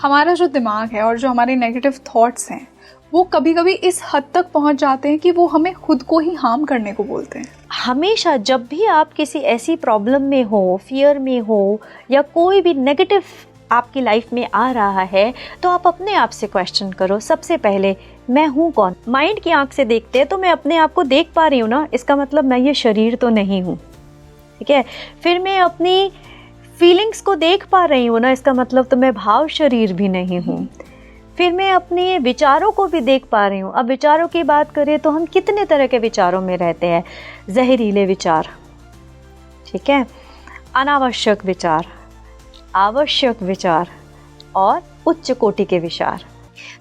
हमारा जो दिमाग है और जो हमारे नेगेटिव थॉट्स हैं वो कभी कभी इस हद तक पहुंच जाते हैं कि वो हमें खुद को ही हार्म करने को बोलते हैं। हमेशा जब भी आप किसी ऐसी प्रॉब्लम में हो, फियर में हो, या कोई भी नेगेटिव आपकी लाइफ में आ रहा है, तो आप अपने आप से क्वेश्चन करो सबसे पहले, मैं हूँ कौन? माइंड की आंख से देखते हैं तो मैं अपने आप को देख पा रही हूँ ना, इसका मतलब मैं ये शरीर तो नहीं हूँ, ठीक है। फिर मैं अपनी फीलिंग्स को देख पा रही हूँ ना, इसका मतलब तो मैं भाव शरीर भी नहीं हूँ। फिर मैं अपने विचारों को भी देख पा रही हूँ। अब विचारों की बात करें तो हम कितने तरह के विचारों में रहते हैं। जहरीले विचार, ठीक है, अनावश्यक विचार, आवश्यक विचार और उच्च कोटि के विचार।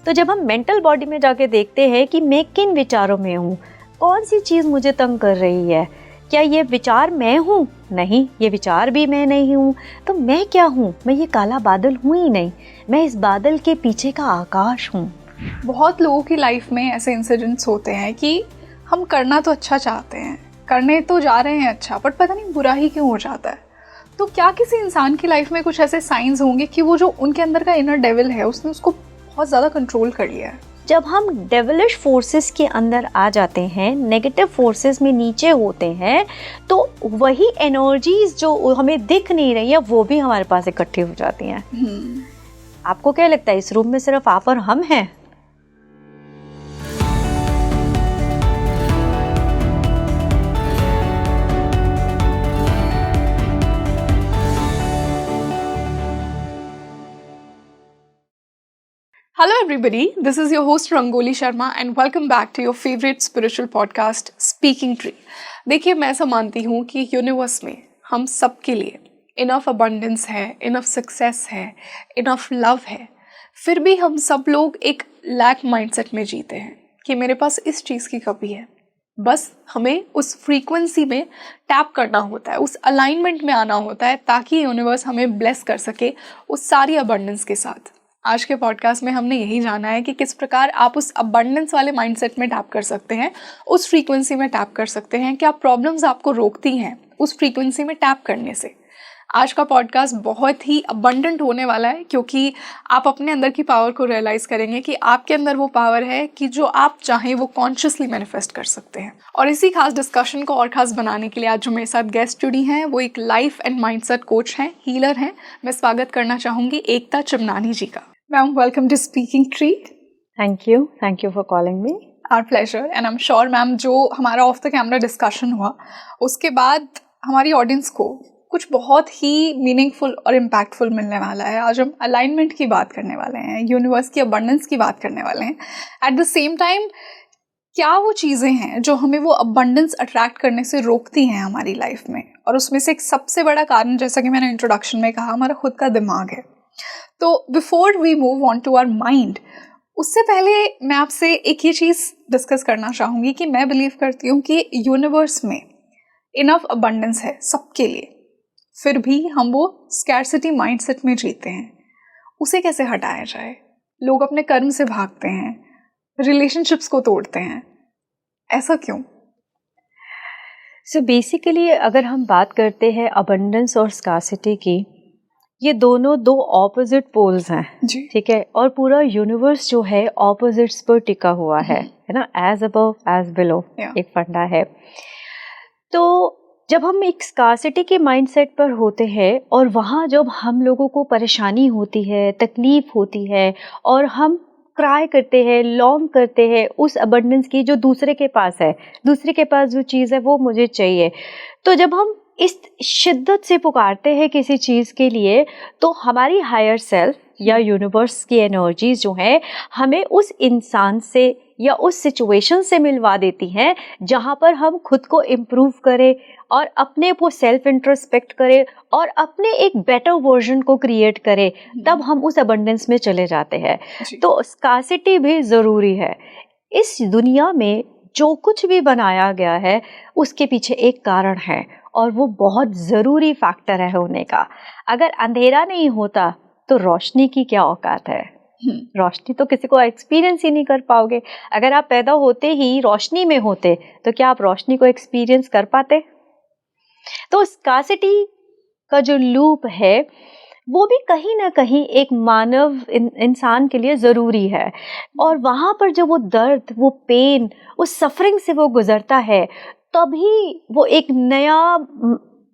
तो जब हम मेंटल बॉडी में जाके देखते हैं कि मैं किन विचारों में हूँ, कौन सी चीज़ मुझे तंग कर रही है, क्या ये विचार मैं हूँ? नहीं, ये विचार भी मैं नहीं हूँ। तो मैं क्या हूँ? मैं ये काला बादल हूँ ही नहीं, मैं इस बादल के पीछे का आकाश हूँ। बहुत लोगों की लाइफ में ऐसे इंसिडेंट्स होते हैं कि हम करना तो अच्छा चाहते हैं, करने तो जा रहे हैं अच्छा, बट पता नहीं बुरा ही क्यों हो जाता है। तो क्या किसी इंसान की लाइफ में कुछ ऐसे साइंस होंगे कि वो जो उनके अंदर का इनर डेविल है उसने उसको बहुत ज़्यादा कंट्रोल कर लिया है? जब हम डेविलिश फोर्सेस के अंदर आ जाते हैं, नेगेटिव फोर्सेस में नीचे होते हैं, तो वही एनर्जीज जो हमें दिख नहीं रही है वो भी हमारे पास इकट्ठी हो जाती हैं। आपको क्या लगता है इस रूम में सिर्फ आप और हम हैं? Hello everybody, this is your host Rangoli Sharma and welcome back to your favorite spiritual podcast Speaking Tree। देखिए, मैं ऐसा मानती हूँ कि यूनिवर्स में हम सबके लिए इनफ अबंडेंस है, इनफ सक्सेस है, इनफ लव है, फिर भी हम सब लोग एक लैक माइंडसेट में जीते हैं कि मेरे पास इस चीज़ की कमी है। बस हमें उस फ्रीक्वेंसी में टैप करना होता है, उस अलाइनमेंट में आना होता है ताकि यूनिवर्स हमें ब्लेस कर सके उस सारी अबंडेंस के साथ। आज के पॉडकास्ट में हमने यही जाना है कि किस प्रकार आप उस अबंडेंस वाले माइंडसेट में टैप कर सकते हैं, उस फ्रीक्वेंसी में टैप कर सकते हैं। क्या प्रॉब्लम्स आपको रोकती हैं उस फ्रीक्वेंसी में टैप करने से? आज का पॉडकास्ट बहुत ही अबंडेंट होने वाला है क्योंकि आप अपने अंदर की पावर को रियलाइज़ करेंगे कि आपके अंदर वो पावर है कि जो आप चाहें वो कॉन्शियसली मैनिफेस्ट कर सकते हैं। और इसी खास डिस्कशन को और खास बनाने के लिए आज जो मेरे साथ गेस्ट जुड़ी हैं वो एक लाइफ एंड माइंडसेट कोच हैं, हीलर हैं। मैं स्वागत करना चाहूँगी एकता चिमनानी जी का। Ma'am, welcome to Speaking Tree. Thank you for calling me. Our pleasure. And I am sure ma'am, जो हमारा ऑफ द कैमरा डिस्कशन हुआ उसके बाद हमारी ऑडियंस को कुछ बहुत ही मीनिंगफुल और इम्पैक्टफुल मिलने वाला है। आज हम अलाइनमेंट की बात करने वाले हैं, यूनिवर्स की अबंडेंस की बात करने वाले हैं। एट द सेम टाइम क्या वो चीज़ें हैं जो हमें वो अबंडेंस अट्रैक्ट करने से रोकती हैं हमारी लाइफ में, और उसमें से एक सबसे बड़ा कारण, जैसा कि मैंने इंट्रोडक्शन में कहा, हमारा खुद का दिमाग है। तो before we move on to our mind, उससे पहले मैं आपसे एक ही चीज़ डिस्कस करना चाहूँगी कि मैं बिलीव करती हूँ कि यूनिवर्स में इनफ अबंडेंस है सबके लिए, फिर भी हम वो स्कैर्सिटी माइंडसेट में जीते हैं। उसे कैसे हटाया जाए? लोग अपने कर्म से भागते हैं, रिलेशनशिप्स को तोड़ते हैं, ऐसा क्यों? सो बेसिकली अगर हम बात करते हैं अबंडेंस और स्कार्सिटी की, ये दोनों दो ऑपोजिट पोल्स हैं, ठीक है। और पूरा यूनिवर्स जो है ऑपोजिट्स पर टिका हुआ है ना, एज अबव एज बिलो, एक फंडा है। तो जब हम एक स्कार्सिटी के माइंडसेट पर होते हैं और वहाँ जब हम लोगों को परेशानी होती है, तकलीफ होती है, और हम क्राई करते हैं, लॉन्ग करते हैं उस अबंडेंस की जो दूसरे के पास है, दूसरे के पास जो चीज़ है वो मुझे चाहिए, तो जब हम इस शिद्दत से पुकारते हैं किसी चीज़ के लिए, तो हमारी हायर सेल्फ या यूनिवर्स की एनर्जीज जो है हमें उस इंसान से या उस सिचुएशन से मिलवा देती हैं जहाँ पर हम खुद को इम्प्रूव करें और अपने को सेल्फ इंट्रोस्पेक्ट करें और अपने एक बेटर वर्जन को क्रिएट करें, तब हम उस अबंडेंस में चले जाते हैं। तो स्कार्सिटी भी ज़रूरी है। इस दुनिया में जो कुछ भी बनाया गया है उसके पीछे एक कारण है और वो बहुत ज़रूरी फैक्टर है होने का। अगर अंधेरा नहीं होता तो रोशनी की क्या औकात है? रोशनी तो किसी को एक्सपीरियंस ही नहीं कर पाओगे। अगर आप पैदा होते ही रोशनी में होते तो क्या आप रोशनी को एक्सपीरियंस कर पाते? तो स्कार्सिटी का जो लूप है वो भी कहीं ना कहीं एक मानव इंसान के लिए ज़रूरी है। और वहाँ पर जो वो दर्द, वो पेन, उस सफरिंग से वो गुजरता है, तभी वो एक नया,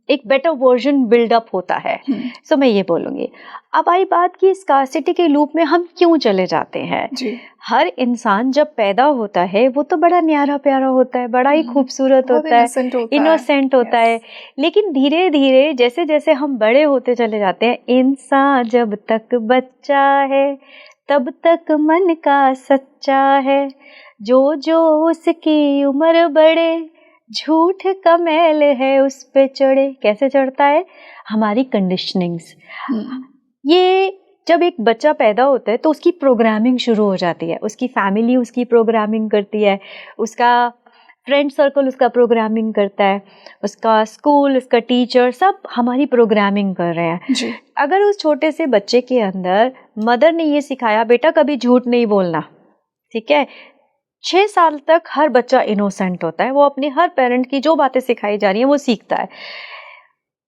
एक बेटर वर्जन बिल्डअप होता है। सो मैं ये बोलूँगी। अब आई बात कि स्कार्सिटी के लूप में हम क्यों चले जाते हैं जी। हर इंसान जब पैदा होता है वो तो बड़ा न्यारा प्यारा होता है, बड़ा ही खूबसूरत होता है, इनोसेंट होता है। लेकिन धीरे धीरे जैसे जैसे हम बड़े होते चले जाते हैं, इंसान जब तक बच्चा है तब तक मन का सच्चा है, जो जो उसकी उम्र बढ़े झूठ का मैल है उस पे चढ़े। कैसे चढ़ता है? हमारी कंडीशनिंग्स। ये जब एक बच्चा पैदा होता है तो उसकी प्रोग्रामिंग शुरू हो जाती है, उसकी फैमिली उसकी प्रोग्रामिंग करती है, उसका फ्रेंड सर्कल उसका प्रोग्रामिंग करता है, उसका स्कूल, उसका टीचर, सब हमारी प्रोग्रामिंग कर रहे हैं जी। अगर उस छोटे से बच्चे के अंदर मदर ने ये सिखाया बेटा कभी झूठ नहीं बोलना, ठीक है, 6 साल तक हर बच्चा इनोसेंट होता है, वो अपने हर पेरेंट की जो बातें सिखाई जा रही हैं वो सीखता है।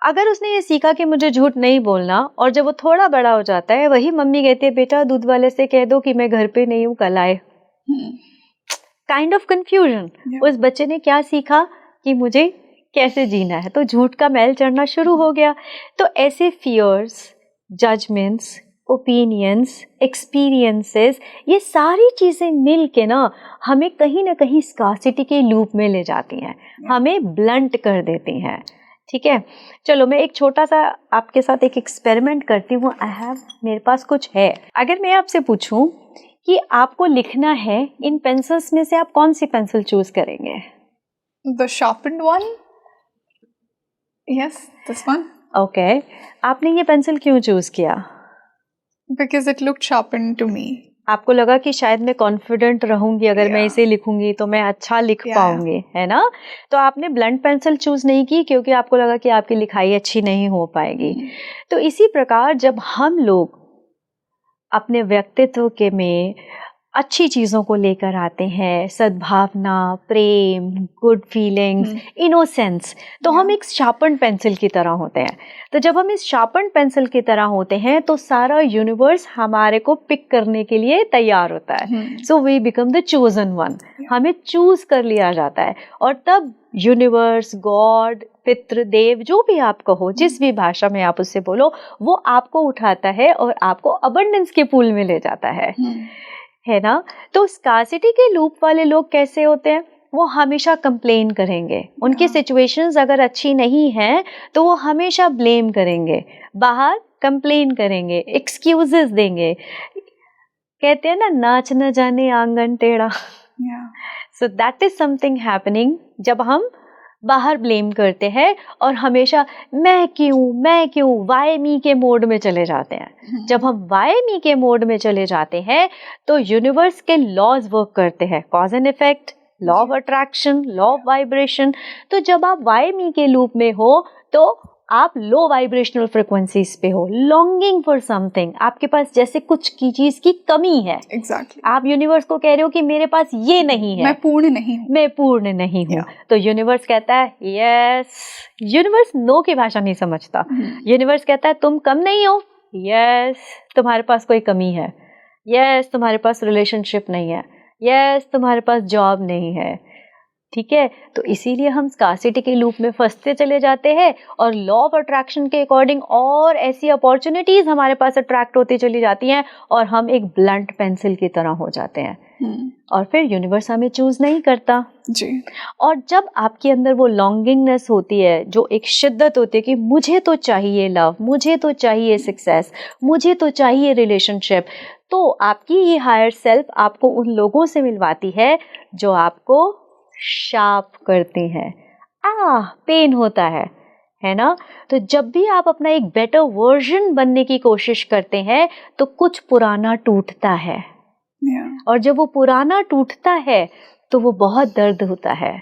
अगर उसने ये सीखा कि मुझे झूठ नहीं बोलना, और जब वो थोड़ा बड़ा हो जाता है वही मम्मी कहती है बेटा दूध वाले से कह दो कि मैं घर पे नहीं हूँ, कल आए। Kind of confusion. उस बच्चे ने क्या सीखा कि मुझे कैसे जीना है, तो झूठ का मैल चढ़ना शुरू हो गया। तो ऐसे फियर्स, जजमेंट्स, ओपिनियंस, एक्सपीरियंसेस, ये सारी चीज़ें मिल के ना हमें कहीं ना कहीं स्कार्सिटी के लूप में ले जाती हैं, हमें ब्लंट कर देती हैं। ठीक है, चलो मैं एक छोटा सा आपके साथ एक एक्सपेरिमेंट करती हूँ। मेरे पास कुछ है। अगर मैं आपसे पूछूं कि आपको लिखना है, इन पेंसिल्स में से आप कौन सी पेंसिल चूज करेंगे? The sharpened one? Yes, this one. Okay, आपने ये पेंसिल क्यों चूज किया? Because it looked sharpened to me. आपको लगा कि शायद मैं कॉन्फिडेंट रहूंगी, अगर मैं इसे लिखूंगी तो मैं अच्छा लिख पाऊंगी, है ना? तो आपने ब्लंट पेंसिल चूज नहीं की क्योंकि आपको लगा कि आपकी लिखाई अच्छी नहीं हो पाएगी। तो इसी प्रकार जब हम लोग अपने व्यक्तित्व के में अच्छी चीज़ों को लेकर आते हैं, सद्भावना, प्रेम, गुड फीलिंग्स, इनोसेंस, तो हम एक शार्पन पेंसिल की तरह होते हैं। तो जब हम इस शार्पन पेंसिल की तरह होते हैं तो सारा यूनिवर्स हमारे को पिक करने के लिए तैयार होता है। So we become the chosen one, हमें चूज कर लिया जाता है। और तब यूनिवर्स, गॉड, पितृ, देव, जो भी आप कहो, जिस भी भाषा में आप उससे बोलो, वो आपको उठाता है और आपको अबंडेंस के पूल में ले जाता है ना? तो स्कार्सिटी के लूप वाले लोग कैसे होते हैं? वो हमेशा कंप्लेन करेंगे, उनकी सिचुएशंस अगर अच्छी नहीं है तो वो हमेशा ब्लेम करेंगे, बाहर कंप्लेन करेंगे, एक्सक्यूजेस देंगे। कहते हैं ना, नाच न जाने आंगन टेढ़ा। So that is something happening जब हम बाहर ब्लेम करते हैं और हमेशा मैं क्यों वाई मी के मोड में चले जाते हैं। जब हम वाई मी के मोड में चले जाते हैं तो यूनिवर्स के लॉज वर्क करते हैं, cause and effect, law of attraction, law of vibration. तो जब आप वाई मी के लूप में हो तो आप लो वाइब्रेशनल फ्रिक्वेंसीज पे हो, लॉन्गिंग फॉर समथिंग, आपके पास जैसे कुछ की चीज की कमी है। Exactly. आप यूनिवर्स को कह रहे हो कि मेरे पास ये नहीं है, मैं पूर्ण नहीं हूँ। तो यूनिवर्स कहता है यस। यूनिवर्स नो की भाषा नहीं समझता। यूनिवर्स कहता है तुम कम नहीं हो, यस। तुम्हारे पास कोई कमी है, यस। तुम्हारे पास रिलेशनशिप नहीं है, यस। तुम्हारे पास जॉब नहीं है, ठीक है। तो इसीलिए हम स्कार्सिटी के लूप में फंसते चले जाते हैं और लॉ ऑफ अट्रैक्शन के अकॉर्डिंग और ऐसी अपॉर्चुनिटीज हमारे पास अट्रैक्ट होती चली जाती हैं और हम एक ब्लंट पेंसिल की तरह हो जाते हैं और फिर यूनिवर्स हमें चूज नहीं करता जी। और जब आपके अंदर वो लॉन्गिंगनेस होती है, जो एक शिद्दत होती है कि मुझे तो चाहिए लव, मुझे तो चाहिए सक्सेस, मुझे तो चाहिए रिलेशनशिप, तो आपकी ये हायर सेल्फ आपको उन लोगों से मिलवाती है जो आपको शार्प करती हैं। पेन होता है ना? तो जब भी आप अपना एक बेटर वर्जन बनने की कोशिश करते हैं तो कुछ पुराना टूटता है और जब वो पुराना टूटता है तो वो बहुत दर्द होता है।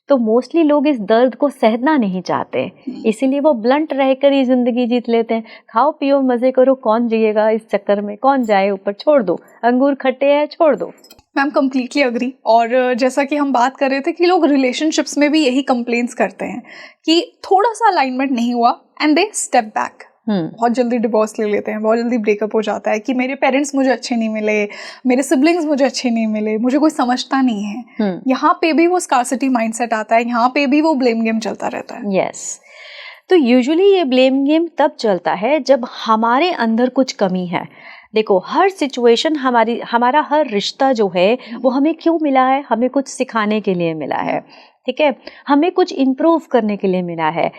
तो मोस्टली लोग इस दर्द को सहना नहीं चाहते, इसीलिए वो ब्लंट रहकर ही जिंदगी जीत लेते हैं। खाओ पियो मजे करो, कौन जिएगा इस चक्कर में, कौन जाए ऊपर, छोड़ दो, अंगूर खट्टे हैं, छोड़ दो। Ma'am completely agree. और जैसा कि हम बात कर रहे थे कि लोग रिलेशनशिप्स में भी यही कंप्लेंट्स करते हैं कि थोड़ा सा अलाइनमेंट नहीं हुआ एंड दे स्टेप बैक, बहुत जल्दी डिवोर्स ले लेते हैं, बहुत जल्दी ब्रेकअप हो जाता है कि मेरे पेरेंट्स मुझे अच्छे नहीं मिले, मेरे सिबलिंग्स मुझे अच्छे नहीं मिले, मुझे कोई समझता नहीं है। यहाँ पे भी वो स्कार्सिटी माइंडसेट आता है, यहाँ पे भी वो ब्लेम गेम चलता रहता है। यस, तो यूजुअली ये ब्लेम गेम तब चलता है जब हमारे अंदर कुछ कमी है। देखो, हर सिचुएशन, हमारा हर रिश्ता जो है वो हमें क्यों मिला है? हमें कुछ सिखाने के लिए मिला है, ठीक है, हमें कुछ इम्प्रूव करने के लिए मिला है।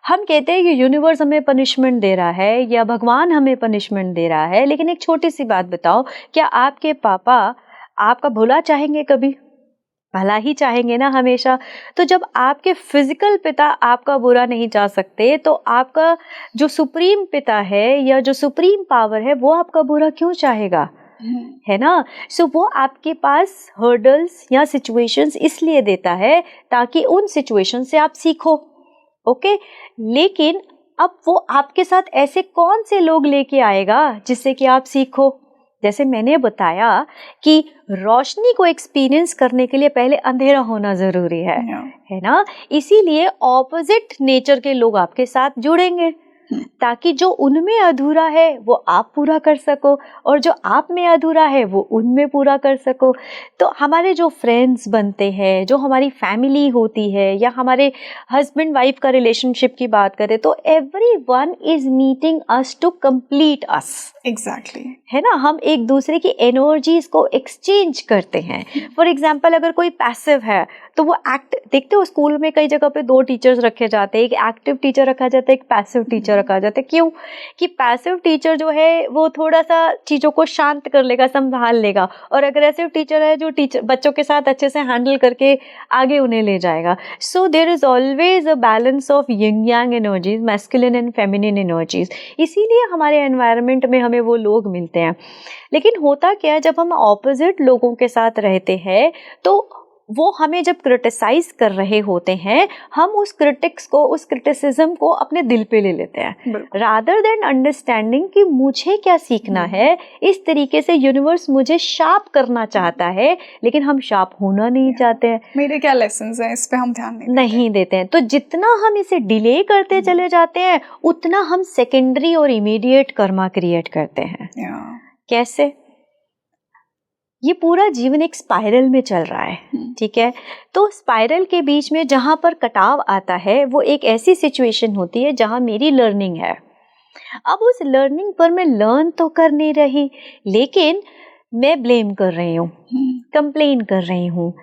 हम कहते हैं कि यूनिवर्स हमें पनिशमेंट दे रहा है या भगवान हमें पनिशमेंट दे रहा है, लेकिन एक छोटी सी बात बताओ, क्या आपके पापा आपका भला चाहेंगे? कभी भला ही चाहेंगे ना हमेशा। तो जब आपके फिजिकल पिता आपका बुरा नहीं चाह सकते, तो आपका जो सुप्रीम पिता है या जो सुप्रीम पावर है वो आपका बुरा क्यों चाहेगा? है ना। सो वो आपके पास हर्डल्स या सिचुएशंस इसलिए देता है ताकि उन सिचुएशन से आप सीखो। ओके, लेकिन अब वो आपके साथ ऐसे कौन से लोग लेके आएगा जिससे कि आप सीखो? जैसे मैंने बताया कि रोशनी को एक्सपीरियंस करने के लिए पहले अंधेरा होना जरूरी है ना। इसीलिए ऑपोजिट नेचर के लोग आपके साथ जुड़ेंगे ताकि जो उनमें अधूरा है वो आप पूरा कर सको और जो आप में अधूरा है वो उनमें पूरा कर सको। तो हमारे जो फ्रेंड्स बनते हैं, जो हमारी फैमिली होती है, या हमारे हस्बैंड वाइफ का रिलेशनशिप की बात करें, तो everyone is needing us to complete us. Exactly, है ना। हम एक दूसरे की एनर्जीज को एक्सचेंज करते हैं। फॉर एग्जाम्पल, अगर कोई पैसिव है तो वो देखते हो स्कूल में कई जगह पे 2 टीचर्स रखे जाते हैं, एक एक्टिव टीचर रखा जाता है, एक पैसिव टीचर रखा जाता है। क्यों? कि पैसिव टीचर जो है वो थोड़ा सा चीज़ों को शांत कर लेगा, संभाल लेगा, और अग्रेसिव टीचर है जो बच्चों के साथ अच्छे से हैंडल करके आगे उन्हें ले जाएगा। So there is always a balance of yin yang energies, masculine and feminine energies. इसीलिए हमारे एनवायरनमेंट में हमें वो लोग मिलते हैं। लेकिन होता क्या है, जब हम ऑपोजिट लोगों के साथ रहते हैं तो वो हमें जब क्रिटिसाइज कर रहे होते हैं, हम उस क्रिटिक्स को, उस क्रिटिसिज्म को अपने दिल पे ले लेते हैं, रादर देन अंडरस्टैंडिंग कि मुझे क्या सीखना है। इस तरीके से यूनिवर्स मुझे शार्प करना चाहता है, लेकिन हम शार्प होना नहीं चाहते हैं। मेरे क्या लेसन्स हैं, इस पे हम ध्यान नहीं देते हैं। तो जितना हम इसे डिले करते चले जाते हैं, उतना हम सेकेंडरी और इमीडिएट कर्मा क्रिएट करते हैं। कैसे? ये पूरा जीवन एक स्पाइरल में चल रहा है, ठीक है। तो स्पाइरल के बीच में जहां पर कटाव आता है, वो एक ऐसी सिचुएशन होती है जहां मेरी लर्निंग है। अब उस लर्निंग पर मैं लर्न तो कर नहीं रही, लेकिन मैं ब्लेम कर रही हूँ, कंप्लेन कर रही हूँ।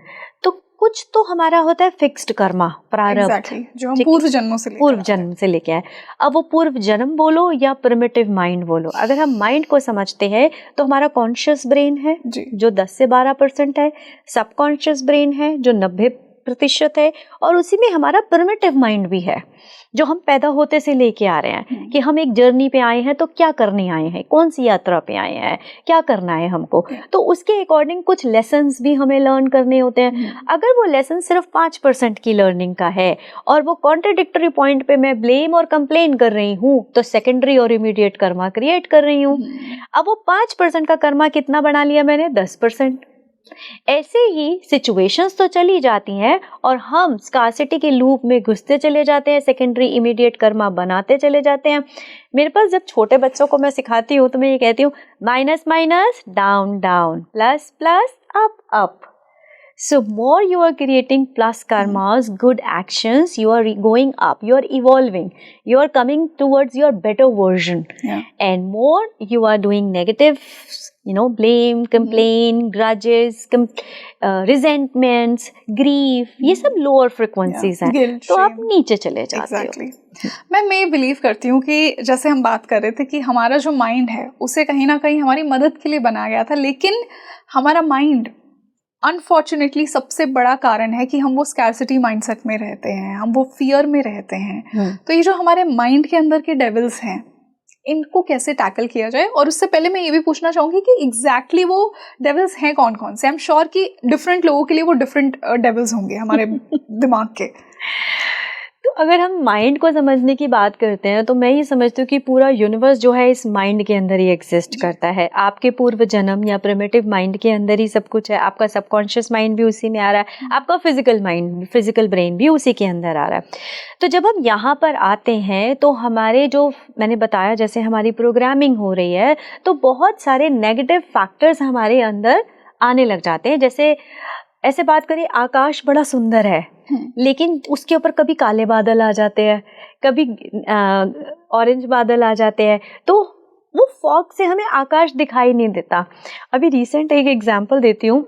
तो कुछ तो हमारा होता है फिक्स्ड कर्मा, प्रारब्ध, जो हम पूर्व जन्म से लेके आए। अब वो पूर्व जन्म बोलो या प्रिमिटिव माइंड बोलो, अगर हम माइंड को समझते हैं तो हमारा कॉन्शियस ब्रेन है जो 10 से 12% है, सबकॉन्शियस ब्रेन है जो 90% है, और उसी में हमारा प्रिमिटिव माइंड भी है जो हम पैदा होते से लेके आ रहे हैं कि हम एक जर्नी पे आए हैं, तो क्या करने आए हैं, कौन सी यात्रा पे आए हैं, क्या करना है हमको। तो उसके अकॉर्डिंग कुछ लेसन्स भी हमें लर्न करने होते हैं। अगर वो लेसन सिर्फ 5% की लर्निंग का है और वो कॉन्ट्राडिक्टरी पॉइंट पे मैं ब्लेम और कंप्लेन कर रही हूँ, तो सेकेंडरी और इमीडिएट कर्मा क्रिएट कर रही हूँ। अब वो 5% का कर्मा कितना बना लिया मैंने? 10%। ऐसे ही सिचुएशंस तो चली जाती हैं और हम स्कार्सिटी के लूप में घुसते चले जाते हैं, सेकेंडरी इमीडिएट कर्मा बनाते चले जाते हैं। मेरे पास जब छोटे बच्चों को मैं सिखाती हूँ तो मैं ये कहती हूँ, minus minus, down down, plus plus, up up. So more you are creating plus karmas, good actions, you are going up, you are evolving, you are coming towards your better version. And more you are doing negative, blame, complain, grudges, resentments, grief, ये सब lower frequencies हैं, तो आप नीचे चले जाते हो। मैं बिलीव करती हूँ कि जैसे हम बात कर रहे थे कि हमारा जो माइंड है उसे कहीं ना कहीं हमारी मदद के लिए बनाया गया था, लेकिन हमारा माइंड अनफॉर्चुनेटली सबसे बड़ा कारण है कि हम वो स्कैर्सिटी माइंडसेट में रहते हैं, हम वो फियर में रहते हैं। तो ये जो हमारे माइंड के अंदर के डेविल्स हैं, इनको कैसे टैकल किया जाए। और उससे पहले मैं ये भी पूछना चाहूँगी कि एग्जैक्टली वो डेविल्स हैं कौन कौन से। आई एम श्योर कि डिफरेंट लोगों के लिए वो डिफरेंट डेविल्स होंगे हमारे दिमाग के। तो अगर हम माइंड को समझने की बात करते हैं तो मैं ये समझती हूँ कि पूरा यूनिवर्स जो है इस माइंड के अंदर ही एग्जिस्ट करता है। आपके पूर्व जन्म या प्रिमिटिव माइंड के अंदर ही सब कुछ है। आपका सबकॉन्शियस माइंड भी उसी में आ रहा है, आपका फिजिकल माइंड, फिजिकल ब्रेन भी उसी के अंदर आ रहा है। तो जब हम यहाँ पर आते हैं तो हमारे जो मैंने बताया जैसे हमारी प्रोग्रामिंग हो रही है तो बहुत सारे नेगेटिव फैक्टर्स हमारे अंदर आने लग जाते हैं। जैसे ऐसे बात करें, आकाश बड़ा सुंदर है लेकिन उसके ऊपर कभी काले बादल आ जाते हैं, कभी ऑरेंज बादल आ जाते हैं, तो वो फॉग से हमें आकाश दिखाई नहीं देता। अभी रिसेंट एक एग्जांपल देती हूँ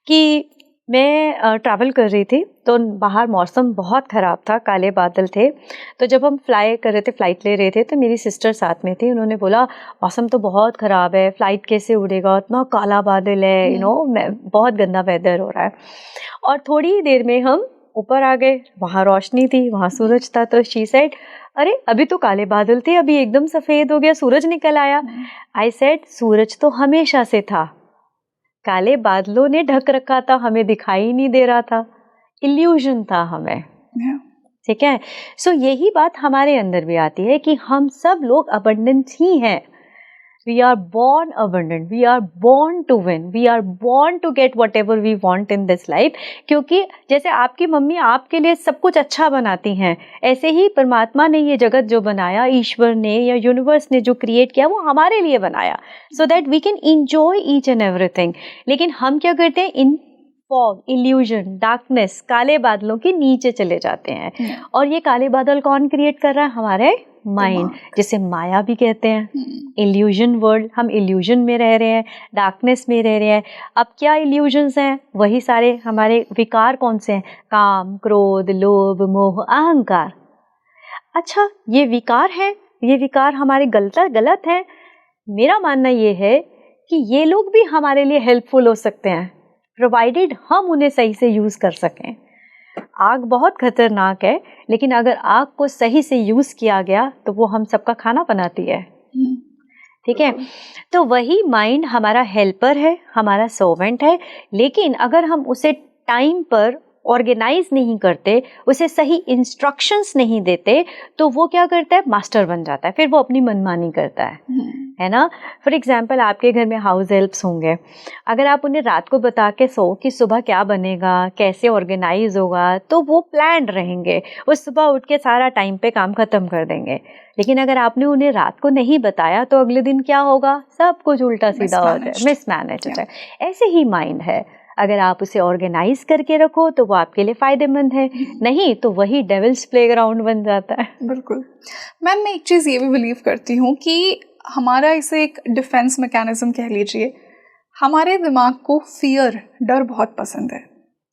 कि मैं ट्रैवल कर रही थी तो बाहर मौसम बहुत ख़राब था, काले बादल थे। तो जब हम फ्लाई कर रहे थे, फ़्लाइट ले रहे थे, तो मेरी सिस्टर साथ में थी। उन्होंने बोला मौसम तो बहुत ख़राब है, फ़्लाइट कैसे उड़ेगा, इतना काला बादल है, बहुत गंदा वेदर हो रहा है। और थोड़ी देर में हम ऊपर आ गए, वहाँ रोशनी थी, वहाँ सूरज था। तो शी सेड, अरे अभी तो काले बादल थे, अभी एकदम सफ़ेद हो गया, सूरज निकल आया। आई सेड, सूरज तो हमेशा से था, काले बादलों ने ढक रखा था, हमें दिखाई नहीं दे रहा था, इल्यूजन था हमें। ठीक है। सो यही बात हमारे अंदर भी आती है कि हम सब लोग अबंडेंट ही हैं। We are born abundant, we are born to win, we are born to get whatever we want in this life. क्योंकि जैसे आपकी मम्मी आपके लिए सब कुछ अच्छा बनाती हैं, ऐसे ही परमात्मा ने ये जगत जो बनाया, ईश्वर ने या यूनिवर्स ने जो क्रिएट किया, वो हमारे लिए बनाया so that we can enjoy each and everything. लेकिन हम क्या करते हैं, इन फॉग, इल्यूजन, डार्कनेस, काले बादलों के नीचे चले जाते हैं। और ये काले बादल कौन क्रिएट कर रहा है? हमारे माइंड, जिसे माया भी कहते हैं। इल्यूजन वर्ल्ड, हम इल्यूजन में रह रहे हैं, डार्कनेस में रह रहे हैं। अब क्या इल्यूजन्स हैं? वही सारे हमारे विकार कौन से हैं? काम, क्रोध, लोभ, मोह, अहंकार। अच्छा, ये विकार है, ये विकार हमारे गलत है। मेरा मानना ये है कि ये लोग भी हमारे लिए हेल्पफुल हो सकते हैं, प्रोवाइडेड हम उन्हें सही से यूज़ कर सकें। आग बहुत खतरनाक है, लेकिन अगर आग को सही से यूज़ किया गया तो वो हम सबका खाना बनाती है। ठीक है। तो वही माइंड हमारा हेल्पर है, हमारा सर्वेंट है। लेकिन अगर हम उसे टाइम पर ऑर्गेनाइज नहीं करते, उसे सही इंस्ट्रक्शंस नहीं देते, तो वो क्या करता है? मास्टर बन जाता है। फिर वो अपनी मनमानी करता है ना। फॉर एग्जाम्पल, आपके घर में हाउस हेल्प्स होंगे, अगर आप उन्हें रात को बता के सो कि सुबह क्या बनेगा, कैसे ऑर्गेनाइज होगा, तो वो प्लान्ड रहेंगे, वो सुबह उठ के सारा टाइम पे काम खत्म कर देंगे। लेकिन अगर आपने उन्हें रात को नहीं बताया तो अगले दिन क्या होगा? सब कुछ उल्टा सीधा हो जाए, मिसमैनेज हो जाए। ऐसे ही माइंड है, अगर आप उसे ऑर्गेनाइज करके रखो तो वो आपके लिए फ़ायदेमंद है, नहीं तो वही डेविल्स प्लेग्राउंड बन जाता है। बिल्कुल मैम, मैं एक चीज़ ये भी बिलीव करती हूँ कि हमारा इसे एक डिफेंस मैकेनिज्म कह लीजिए। हमारे दिमाग को फियर, डर बहुत पसंद है।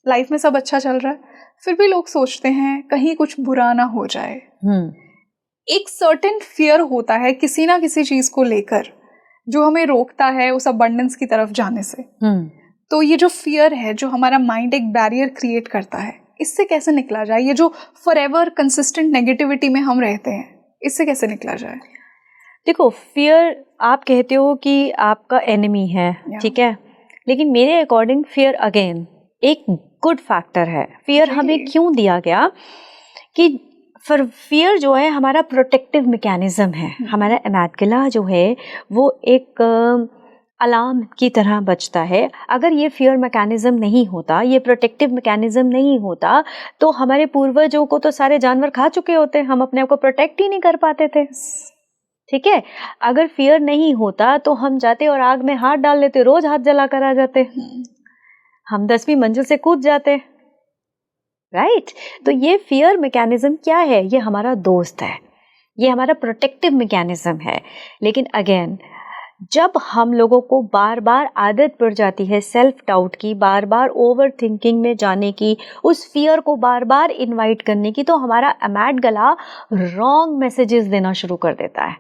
लाइफ में सब अच्छा चल रहा है, फिर भी लोग सोचते हैं कहीं कुछ बुरा ना हो जाए। एक सर्टेन फियर होता है किसी ना किसी चीज़ को लेकर, जो हमें रोकता है उस अबंडेंस की तरफ जाने से। तो ये जो फियर है, जो हमारा माइंड एक बैरियर क्रिएट करता है, इससे कैसे निकला जाए? ये जो फॉरएवर कंसिस्टेंट नेगेटिविटी में हम रहते हैं, इससे कैसे निकला जाए? देखो, फियर आप कहते हो कि आपका एनिमी है, ठीक है, लेकिन मेरे अकॉर्डिंग फियर अगेन एक गुड फैक्टर है। फियर हमें क्यों दिया गया कि फियर जो है हमारा प्रोटेक्टिव मैकेनिज्म है। हमारा एमिग्डाला जो है वो एक अलार्म की तरह बचता है। अगर ये फियर मैकेनिज्म नहीं होता, ये प्रोटेक्टिव मैकेनिज्म नहीं होता, तो हमारे पूर्वजों को तो सारे जानवर खा चुके होते, हम अपने आप को प्रोटेक्ट ही नहीं कर पाते थे। ठीक है। अगर फियर नहीं होता तो हम जाते और आग में हाथ डाल लेते, रोज हाथ जला कर आ जाते, हम 10वीं मंजिल से कूद जाते, राइट। तो ये फियर मैकेनिज्म क्या है? ये हमारा दोस्त है, ये हमारा प्रोटेक्टिव मैकेनिज्म है। लेकिन अगेन, जब हम लोगों को बार बार आदत पड़ जाती है सेल्फ डाउट की, बार बार ओवर थिंकिंग में जाने की, उस फियर को बार बार इनवाइट करने की, तो हमारा एमिग्डाला रॉन्ग मैसेजेस देना शुरू कर देता है,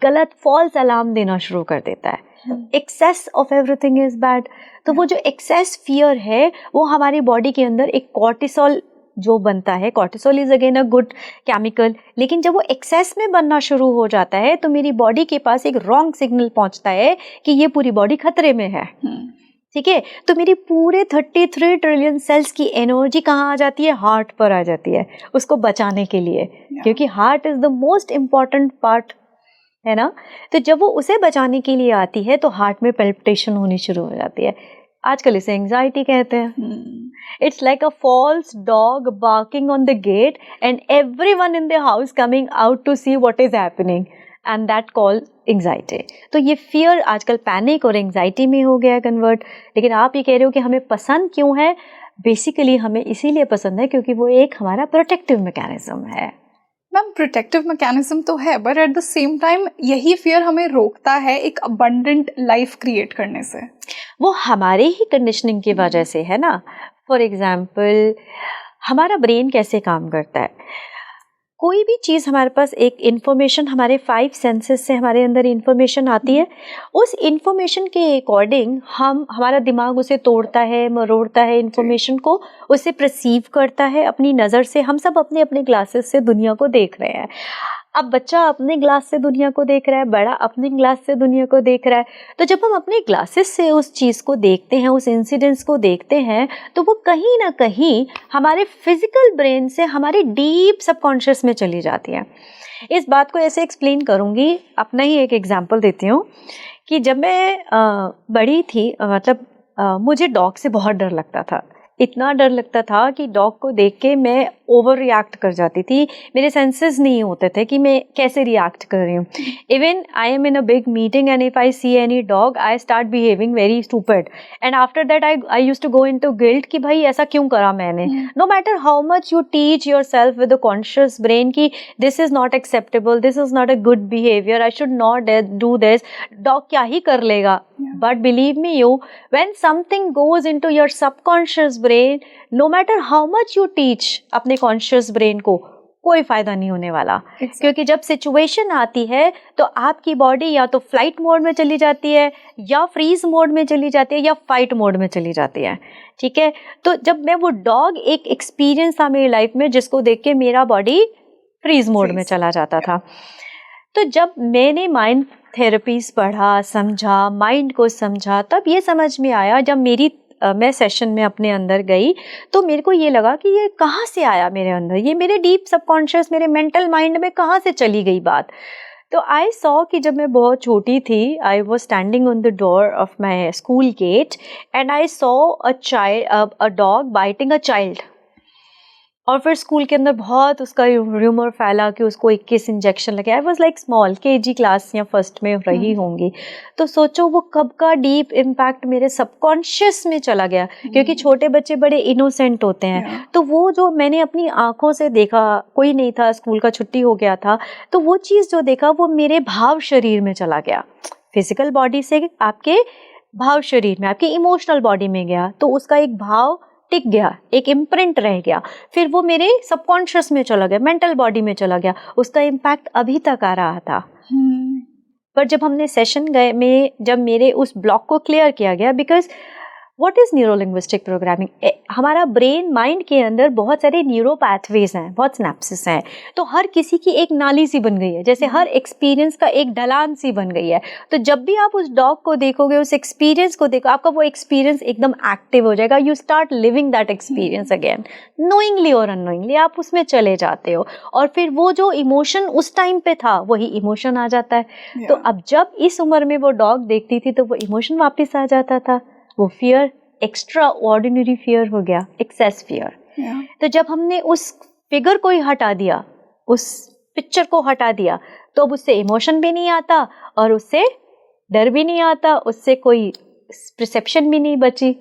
गलत फॉल्स अलार्म देना शुरू कर देता है। Excess of everything is bad. तो वो जो एक्सेस फियर है वो हमारी बॉडी के अंदर एक कॉर्टिसोल जो बनता है, cortisol is again a good chemical, लेकिन जब वो एक्सेस में बनना शुरू हो जाता है तो मेरी बॉडी के पास एक रॉन्ग सिग्नल पहुंचता है कि ये पूरी बॉडी खतरे में है। ठीक है, तो मेरी पूरे 33 ट्रिलियन सेल्स की एनर्जी कहाँ आ जाती है? हार्ट पर आ जाती है, उसको बचाने के लिए, क्योंकि heart is the most important part, है ना। तो जब वो उसे बचाने के लिए आती है तो हार्ट में पल्पिटेशन होनी शुरू हो जाती है। आजकल इसे एंजाइटी कहते हैं। It's like a false dog barking on the gate and everyone in the house coming out to see what is happening, and that call anxiety. तो ये फियर आजकल पैनिक और एंजाइटी में हो गया है कन्वर्ट। लेकिन आप ये कह रहे हो कि हमें पसंद क्यों है? बेसिकली हमें इसीलिए पसंद है क्योंकि वो एक हमारा प्रोटेक्टिव मैकेनिज्म है। मैम, प्रोटेक्टिव मैकेनिज्म तो है, but at the same time यही फियर हमें रोकता है एक अबंडेंट लाइफ क्रिएट करने से। वो हमारे ही कंडीशनिंग की वजह से है ना। फॉर एग्जाम्पल, हमारा ब्रेन कैसे काम करता है? कोई भी चीज़ हमारे पास एक इन्फॉर्मेशन, हमारे 5 सेंसेस से हमारे अंदर इन्फॉर्मेशन आती है, उस इन्फॉर्मेशन के अकॉर्डिंग हमारा दिमाग उसे तोड़ता है, मरोड़ता है, इन्फॉर्मेशन को उसे परसीव करता है अपनी नज़र से। हम सब अपने अपने ग्लासेस से दुनिया को देख रहे हैं। अब बच्चा अपने ग्लास से दुनिया को देख रहा है, बड़ा अपने ग्लास से दुनिया को देख रहा है। तो जब हम अपने ग्लासेस से उस चीज़ को देखते हैं, उस इंसिडेंट्स को देखते हैं, तो वो कहीं ना कहीं हमारे फिजिकल ब्रेन से हमारे डीप सबकॉन्शियस में चली जाती है। इस बात को ऐसे एक्सप्लेन करूँगी, अपना ही एक एग्जांपल देती हूँ कि जब मैं बड़ी थी, मुझे डॉग से बहुत डर लगता था। इतना डर लगता था कि डॉग को देख के मैं ओवर रिएक्ट कर जाती थी। मेरे सेंसेस नहीं होते थे कि मैं कैसे रिएक्ट कर रही हूँ। Even I am in a big meeting and if I see any dog I start behaving very stupid and after that I used to go into guilt कि भाई ऐसा क्यों करा मैंने। No matter how much you teach yourself with a conscious brain कि this is not acceptable, this is not a good behaviour, I should not do this, dog क्या ही कर लेगा। But believe me you, when something goes into your subconscious brain, no matter how much you teach अपने conscious brain को, कोई फायदा नहीं होने वाला। क्योंकि जब सिचुएशन आती है तो आपकी बॉडी या तो फ्लाइट मोड में चली जाती है, या फ्रीज मोड में चली जाती है, या फाइट मोड में चली जाती है। ठीक है, तो जब मैं वो डॉग एक एक्सपीरियंस था मेरी लाइफ में जिसको देख के मेरा बॉडी फ्रीज मोड में चला जाता था। तो जब मैंने माइंड थेरेपीज पढ़ा, समझा, माइंड को समझा, तब ये समझ में आया, जब मैं सेशन में अपने अंदर गई तो मेरे को ये लगा कि ये कहाँ से आया मेरे अंदर, ये मेरे डीप सबकॉन्शियस, मेरे मेंटल माइंड में कहाँ से चली गई बात। तो आई सॉ कि जब मैं बहुत छोटी थी, I was standing on the door of my school gate and I saw a dog biting a child. और फिर स्कूल के अंदर बहुत उसका रूमर फैला कि उसको 21 इंजेक्शन लगे। I was like small, KG class या फर्स्ट में रही होंगी। तो सोचो वो कब का डीप इम्पैक्ट मेरे सबकॉन्शियस में चला गया, क्योंकि छोटे बच्चे बड़े इनोसेंट होते हैं। तो वो जो मैंने अपनी आंखों से देखा, कोई नहीं था, स्कूल का छुट्टी हो गया था, तो वो चीज़ जो देखा वो मेरे भाव शरीर में चला गया। फिजिकल बॉडी से आपके भाव शरीर में, आपके इमोशनल बॉडी में गया, तो उसका एक भाव टिक गया, एक इम्प्रिंट रह गया। फिर वो मेरे सबकॉन्शियस में चला गया, मेंटल बॉडी में चला गया, उसका इम्पैक्ट अभी तक आ रहा था। पर जब हमने सेशन गए में, जब मेरे उस ब्लॉक को क्लियर किया गया, because what is neurolinguistic programming, हमारा ब्रेन माइंड के अंदर बहुत सारे न्यूरो पैथवेज हैं, बहुत स्नैप्सिस हैं। तो हर किसी की एक नाली सी बन गई है, जैसे हर एक्सपीरियंस का एक ढलान सी बन गई है। तो जब भी आप उस डॉग को देखोगे, उस एक्सपीरियंस को देखो, आपका वो एक्सपीरियंस एकदम एक्टिव हो जाएगा। You start living that experience again, knowingly और अननोइंगली आप उसमें चले जाते हो, और फिर वो जो इमोशन उस टाइम पे था वही इमोशन आ जाता है। तो अब जब इस उम्र में वो डॉग देखती थी तो वो इमोशन वापस आ जाता था, वो फियर एक्स्ट्रा ऑर्डिनरी फियर हो गया, एक्सेस फियर। तो जब हमने उस फिगर को ही हटा दिया, उस पिक्चर को हटा दिया, तो अब उससे इमोशन भी नहीं आता और उससे डर भी नहीं आता, उससे कोई परसेप्शन भी नहीं बची।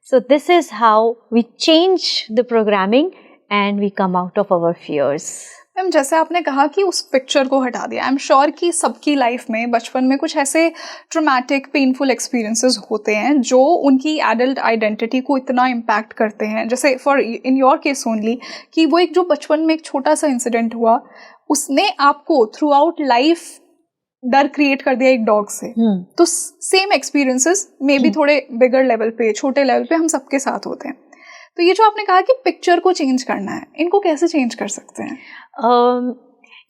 So this is how we change the programming and we come out of our fears. Ma'am, जैसे आपने कहा कि उस पिक्चर को हटा दिया, आई एम श्योर कि सबकी लाइफ में बचपन में कुछ ऐसे ट्रॉमेटिक पेनफुल एक्सपीरियंसेस होते हैं जो उनकी एडल्ट आइडेंटिटी को इतना इम्पैक्ट करते हैं। जैसे for in your case only, कि वो एक जो बचपन में एक छोटा सा इंसिडेंट हुआ, उसने आपको थ्रू आउट लाइफ डर क्रिएट कर दिया एक डॉग से। तो सेम एक्सपीरियंसेस मे बी थोड़े बिगर लेवल पे, छोटे लेवल पे हम सबके साथ होते हैं। तो ये जो आपने कहा कि पिक्चर को चेंज करना है, इनको कैसे चेंज कर सकते हैं?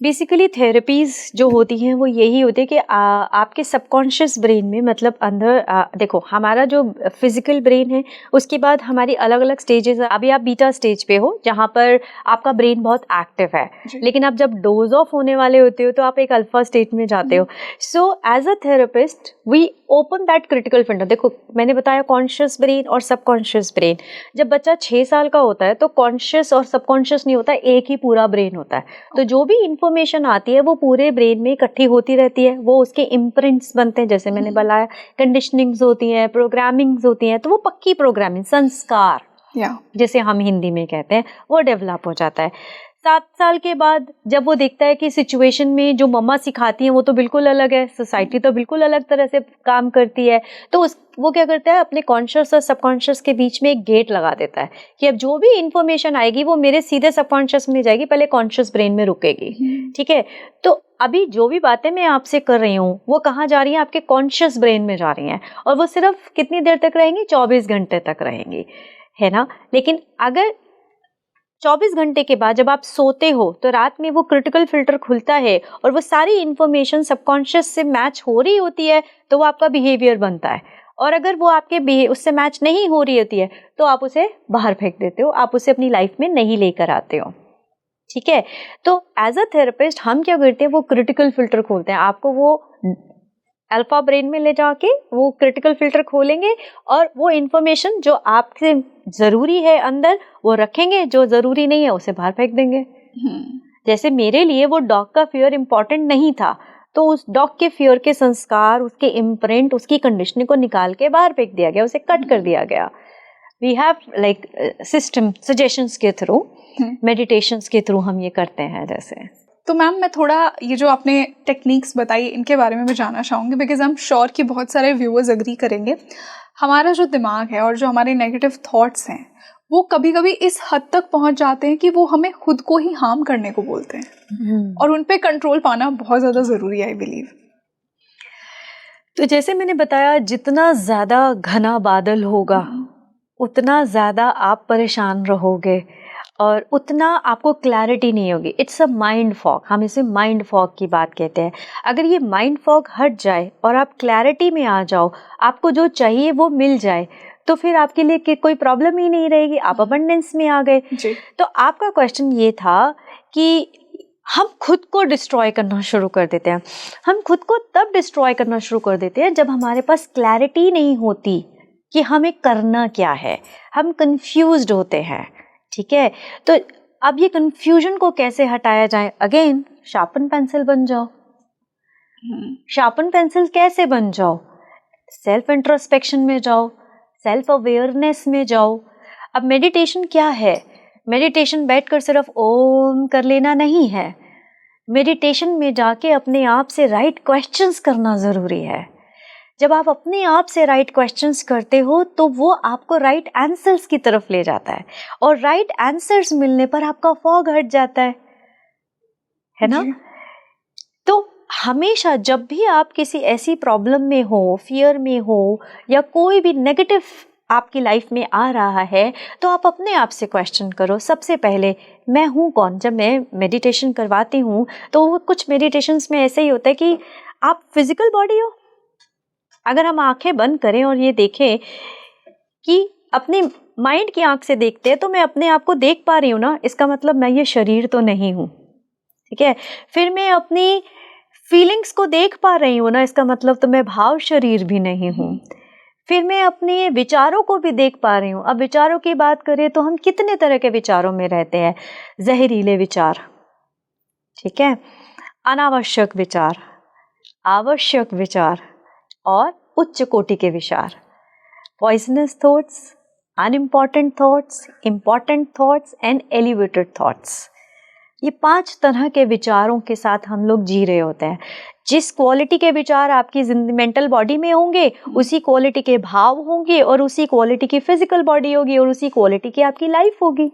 बेसिकली थेरेपीज जो होती हैं वो यही होती है कि आपके सबकॉन्शियस ब्रेन में, मतलब अंदर देखो हमारा जो फिजिकल ब्रेन है उसके बाद हमारी अलग अलग स्टेजेस है। अभी आप बीटा स्टेज पे हो जहाँ पर आपका ब्रेन बहुत एक्टिव है, लेकिन आप जब डोज ऑफ होने वाले होते हो तो आप एक अल्फा स्टेट में जाते हो। So as a therapist we open that critical filter. देखो मैंने बताया कॉन्शियस ब्रेन और सबकॉन्शियस ब्रेन। जब बच्चा 6 साल का होता है तो कॉन्शियस और सबकॉन्शियस नहीं होता, एक ही पूरा ब्रेन होता है। तो जो भी इंफॉर्मेशन आती है वो पूरे ब्रेन में इकट्ठी होती रहती है, वो उसके इम्प्रिंट्स बनते हैं, जैसे मैंने बताया कंडीशनिंग्स होती हैं, प्रोग्रामिंग्स होती हैं, तो वो पक्की प्रोग्रामिंग, संस्कार जैसे हम हिंदी में कहते हैं, वो डेवलप हो जाता है। 7 साल के बाद जब वो देखता है कि सिचुएशन में जो मम्मा सिखाती हैं वो तो बिल्कुल अलग है, सोसाइटी तो बिल्कुल अलग तरह से काम करती है, तो वो क्या करता है, अपने कॉन्शियस और सबकॉन्शियस के बीच में एक गेट लगा देता है कि अब जो भी इंफॉर्मेशन आएगी वो मेरे सीधे सबकॉन्शियस में जाएगी, पहले कॉन्शियस ब्रेन में रुकेगी। ठीक है, तो अभी जो भी बातें मैं आपसे कर रही हूँ वो कहाँ जा रही हैं, आपके कॉन्शियस ब्रेन में जा रही हैं, और वो सिर्फ कितनी देर तक रहेंगी, 24 घंटे तक रहेंगी, है ना। लेकिन अगर 24 घंटे के बाद जब आप सोते हो तो रात में वो क्रिटिकल फिल्टर खुलता है और वो सारी इंफॉर्मेशन सबकॉन्शियस से मैच हो रही होती है तो वो आपका बिहेवियर बनता है, और अगर वो आपके उससे मैच नहीं हो रही होती है तो आप उसे बाहर फेंक देते हो, आप उसे अपनी लाइफ में नहीं लेकर आते हो। ठीक है, तो एज अ थेरेपिस्ट हम क्या करते हैं, वो क्रिटिकल फिल्टर खोलते हैं, आपको वो अल्फा ब्रेन में ले जाके वो क्रिटिकल फिल्टर खोलेंगे और वो इंफॉर्मेशन जो आपसे जरूरी है अंदर वो रखेंगे, जो जरूरी नहीं है उसे बाहर फेंक देंगे। जैसे मेरे लिए वो डॉग का फियर इंपॉर्टेंट नहीं था, तो उस डॉग के फियर के संस्कार, उसके इम्प्रिंट, उसकी कंडीशनिंग को निकाल के बाहर फेंक दिया गया, उसे कट कर दिया गया। We have like system suggestions के थ्रू, मेडिटेशंस के थ्रू हम ये करते हैं। जैसे तो मैम मैं थोड़ा ये जो आपने टेक्निक्स बताई इनके बारे में मैं जानना चाहूँगी, बिकॉज आई एम श्योर कि बहुत सारे व्यूअर्स एग्री करेंगे। हमारा जो दिमाग है और जो हमारे नेगेटिव थॉट्स हैं वो कभी कभी इस हद तक पहुंच जाते हैं कि वो हमें खुद को ही हार्म करने को बोलते हैं, और उन पे कंट्रोल पाना बहुत ज़्यादा ज़रूरी है, आई बिलीव। तो जैसे मैंने बताया, जितना ज़्यादा घना बादल होगा उतना ज़्यादा आप परेशान रहोगे और उतना आपको क्लैरिटी नहीं होगी। इट्स अ माइंड फॉग, हम इसे माइंड फॉग की बात कहते हैं। अगर ये माइंड फॉग हट जाए और आप क्लैरिटी में आ जाओ, आपको जो चाहिए वो मिल जाए, तो फिर आपके लिए कोई प्रॉब्लम ही नहीं रहेगी, आप अबंडेंस में आ गए। तो आपका क्वेश्चन ये था कि हम खुद को डिस्ट्रॉय करना शुरू कर देते हैं। हम खुद को तब डिस्ट्रॉय करना शुरू कर देते हैं जब हमारे पास क्लैरिटी नहीं होती कि हमें करना क्या है, हम कंफ्यूज्ड होते हैं। ठीक है, तो अब ये कंफ्यूजन को कैसे हटाया जाए? अगेन शार्पन पेंसिल बन जाओ। शार्पन पेंसिल कैसे बन जाओ? सेल्फ इंट्रोस्पेक्शन में जाओ, सेल्फ अवेयरनेस में जाओ। अब मेडिटेशन क्या है? मेडिटेशन बैठकर सिर्फ ओम कर लेना नहीं है। मेडिटेशन में जाके अपने आप से राइट क्वेश्चंस करना जरूरी है। जब आप अपने आप से राइट क्वेश्चंस करते हो तो वो आपको राइट आंसर्स की तरफ ले जाता है, और राइट आंसर्स मिलने पर आपका फॉग हट जाता है ना। तो हमेशा जब भी आप किसी ऐसी प्रॉब्लम में हो, फियर में हो, या कोई भी नेगेटिव आपकी लाइफ में आ रहा है, तो आप अपने आप से क्वेश्चन करो। सबसे पहले मैं हूँ कौन? जब मैं मेडिटेशन करवाती हूँ तो कुछ मेडिटेशंस में ऐसे ही होता है कि आप फिजिकल बॉडी हो। अगर हम आंखें बंद करें और ये देखें कि अपने माइंड की आंख से देखते हैं तो मैं अपने आप को देख पा रही हूँ ना, इसका मतलब मैं ये शरीर तो नहीं हूँ। ठीक है, फिर मैं अपनी फीलिंग्स को देख पा रही हूँ ना, इसका मतलब तो मैं भाव शरीर भी नहीं हूँ। फिर मैं अपने विचारों को भी देख पा रही हूँ। अब विचारों की बात करें तो हम कितने तरह के विचारों में रहते हैं। जहरीले विचार, ठीक है, अनावश्यक विचार, आवश्यक विचार और उच्च कोटि के विचार। Poisonous thoughts, unimportant thoughts, important thoughts and elevated thoughts. ये 5 तरह के विचारों के साथ हम लोग जी रहे होते हैं। जिस क्वालिटी के विचार आपकी मेंटल बॉडी में होंगे उसी क्वालिटी के भाव होंगे, और उसी क्वालिटी की फिजिकल बॉडी होगी, और उसी क्वालिटी की आपकी लाइफ होगी।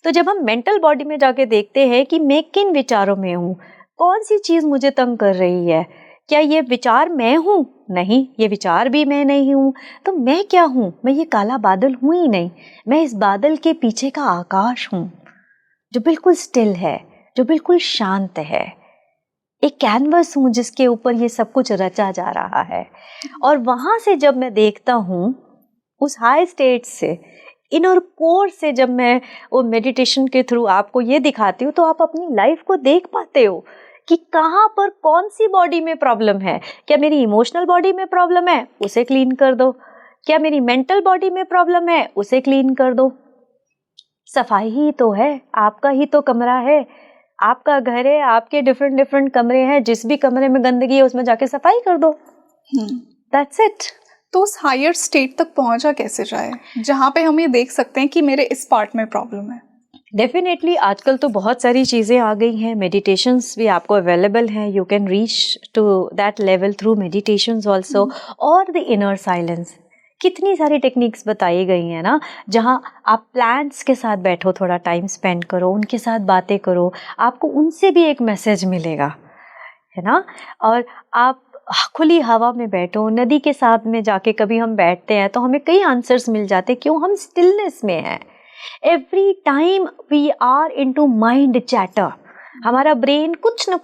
तो जब हम मेंटल बॉडी में जाके देखते हैं कि मैं किन विचारों में हूँ, कौन सी चीज मुझे तंग कर रही है, क्या ये विचार मैं हूँ? नहीं, ये विचार भी मैं नहीं हूँ। तो मैं क्या हूँ? मैं ये काला बादल हूँ ही नहीं। मैं इस बादल के पीछे का आकाश हूँ जो बिल्कुल स्टिल है, जो बिल्कुल शांत है, एक कैनवस हूँ जिसके ऊपर ये सब कुछ रचा जा रहा है। और वहाँ से जब मैं देखता हूँ, उस हाई स्टेट से, इनर कोर से जब मैं वो मेडिटेशन के थ्रू आपको ये दिखाती हूँ, तो आप अपनी लाइफ को देख पाते हो कि कहाँ पर कौन सी बॉडी में प्रॉब्लम है। क्या मेरी इमोशनल बॉडी में प्रॉब्लम है, उसे क्लीन कर दो। क्या मेरी मेंटल बॉडी में प्रॉब्लम है, उसे क्लीन कर दो। सफाई ही तो है, आपका ही तो कमरा है, आपका घर है, आपके डिफरेंट डिफरेंट कमरे हैं, जिस भी कमरे में गंदगी है उसमें जाके सफाई कर दो। That's it. तो उस हायर स्टेट तक पहुंचा कैसे जाए जहाँ पे हम ये देख सकते हैं कि मेरे इस पार्ट में प्रॉब्लम है? डेफिनेटली आजकल तो बहुत सारी चीज़ें आ गई हैं, मेडिटेशंस भी आपको अवेलेबल हैं, you can reach to that level through meditations also, और द इनर साइलेंस। कितनी सारी टेक्निक्स बताई गई हैं ना, जहाँ आप प्लांट्स के साथ बैठो, थोड़ा टाइम स्पेंड करो, उनके साथ बातें करो, आपको उनसे भी एक मैसेज मिलेगा, है ना। और आप खुली हवा में बैठो, नदी के साथ में जाके कभी हम बैठते हैं तो हमें कई आंसर्स मिल जाते हैं, क्यों? हम स्टिलनेस में हैं। Every time we are into mind chatter, हमारा ब्रेन कुछ न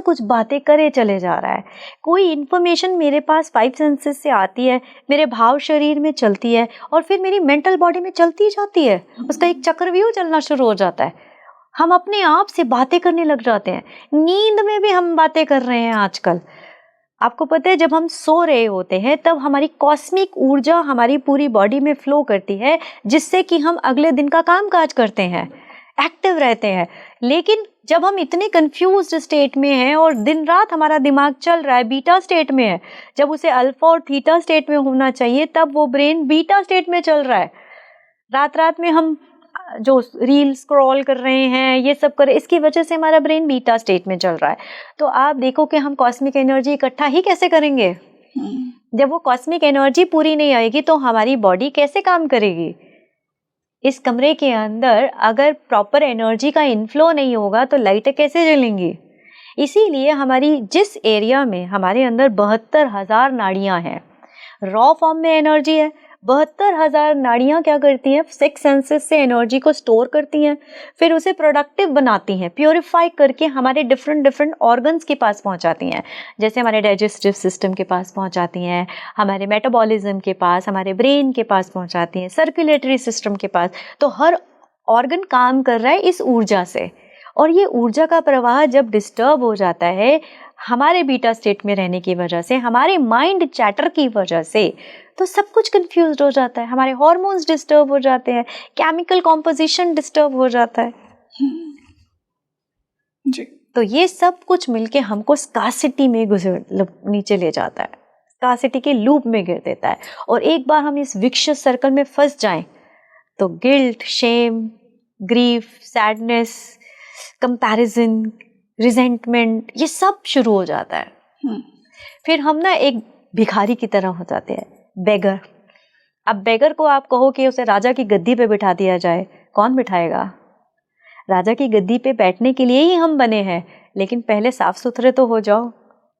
कुछ बातें करे चले जा रहा है। कोई इन्फॉर्मेशन मेरे पास 5 सेंसेस से आती है, मेरे भाव शरीर में चलती है, और फिर मेरी मेंटल बॉडी में चलती जाती है, उसका एक चक्रव्यूह चलना शुरू हो जाता है। हम अपने आप से बातें करने लग जाते हैं, नींद में भी हम बातें कर रहे हैं आजकल। आपको पता है, जब हम सो रहे होते हैं तब हमारी कॉस्मिक ऊर्जा हमारी पूरी बॉडी में फ्लो करती है, जिससे कि हम अगले दिन का काम काज करते हैं, एक्टिव रहते हैं। लेकिन जब हम इतने कंफ्यूज्ड स्टेट में हैं और दिन रात हमारा दिमाग चल रहा है, बीटा स्टेट में है, जब उसे अल्फा और थीटा स्टेट में होना चाहिए, तब वो ब्रेन बीटा स्टेट में चल रहा है। रात रात में हम जो रील स्क्रॉल कर रहे हैं, ये सब कर रहे हैं, इसकी वजह से हमारा ब्रेन बीटा स्टेट में चल रहा है। तो आप देखो कि हम कॉस्मिक एनर्जी इकट्ठा ही कैसे करेंगे? जब वो कॉस्मिक एनर्जी पूरी नहीं आएगी तो हमारी बॉडी कैसे काम करेगी? इस कमरे के अंदर अगर प्रॉपर एनर्जी का इनफ्लो नहीं होगा तो लाइटें कैसे जलेंगी? इसीलिए हमारी जिस एरिया में हमारे अंदर 72,000 नाड़ियां हैं, रॉ फॉर्म में एनर्जी है, 72,000 नाड़ियां क्या करती हैं? 6 सेंसेस से एनर्जी को स्टोर करती हैं, फिर उसे प्रोडक्टिव बनाती हैं, प्योरीफाई करके हमारे डिफरेंट ऑर्गन्स के पास पहुंचाती हैं। जैसे हमारे डाइजेस्टिव सिस्टम के पास पहुंचाती हैं, हमारे मेटाबॉलिज्म के पास, हमारे ब्रेन के पास पहुंचाती हैं, सर्कुलेटरी सिस्टम के पास। तो हर ऑर्गन काम कर रहा है इस ऊर्जा से, और ये ऊर्जा का प्रवाह जब डिस्टर्ब हो जाता है हमारे बीटा स्टेट में रहने की वजह से, हमारे माइंड चैटर की वजह से, तो सब कुछ कंफ्यूज्ड हो जाता है, हमारे हार्मोन्स डिस्टर्ब हो जाते हैं, केमिकल कॉम्पोजिशन डिस्टर्ब हो जाता है जी। तो ये सब कुछ मिलके हमको स्कार्सिटी में नीचे ले जाता है, स्कार्सिटी के लूप में गिर देता है। और एक बार हम इस विशियस सर्कल में फंस जाएं तो guilt, shame, grief, sadness, comparison, resentment, ये सब शुरू हो जाता है। फिर हम ना एक भिखारी की तरह हो जाते हैं, बेगर। अब बेगर को आप कहो कि उसे राजा की गद्दी पे बिठा दिया जाए, कौन बिठाएगा? राजा की गद्दी पे बैठने के लिए ही हम बने हैं, लेकिन पहले साफ सुथरे तो हो जाओ,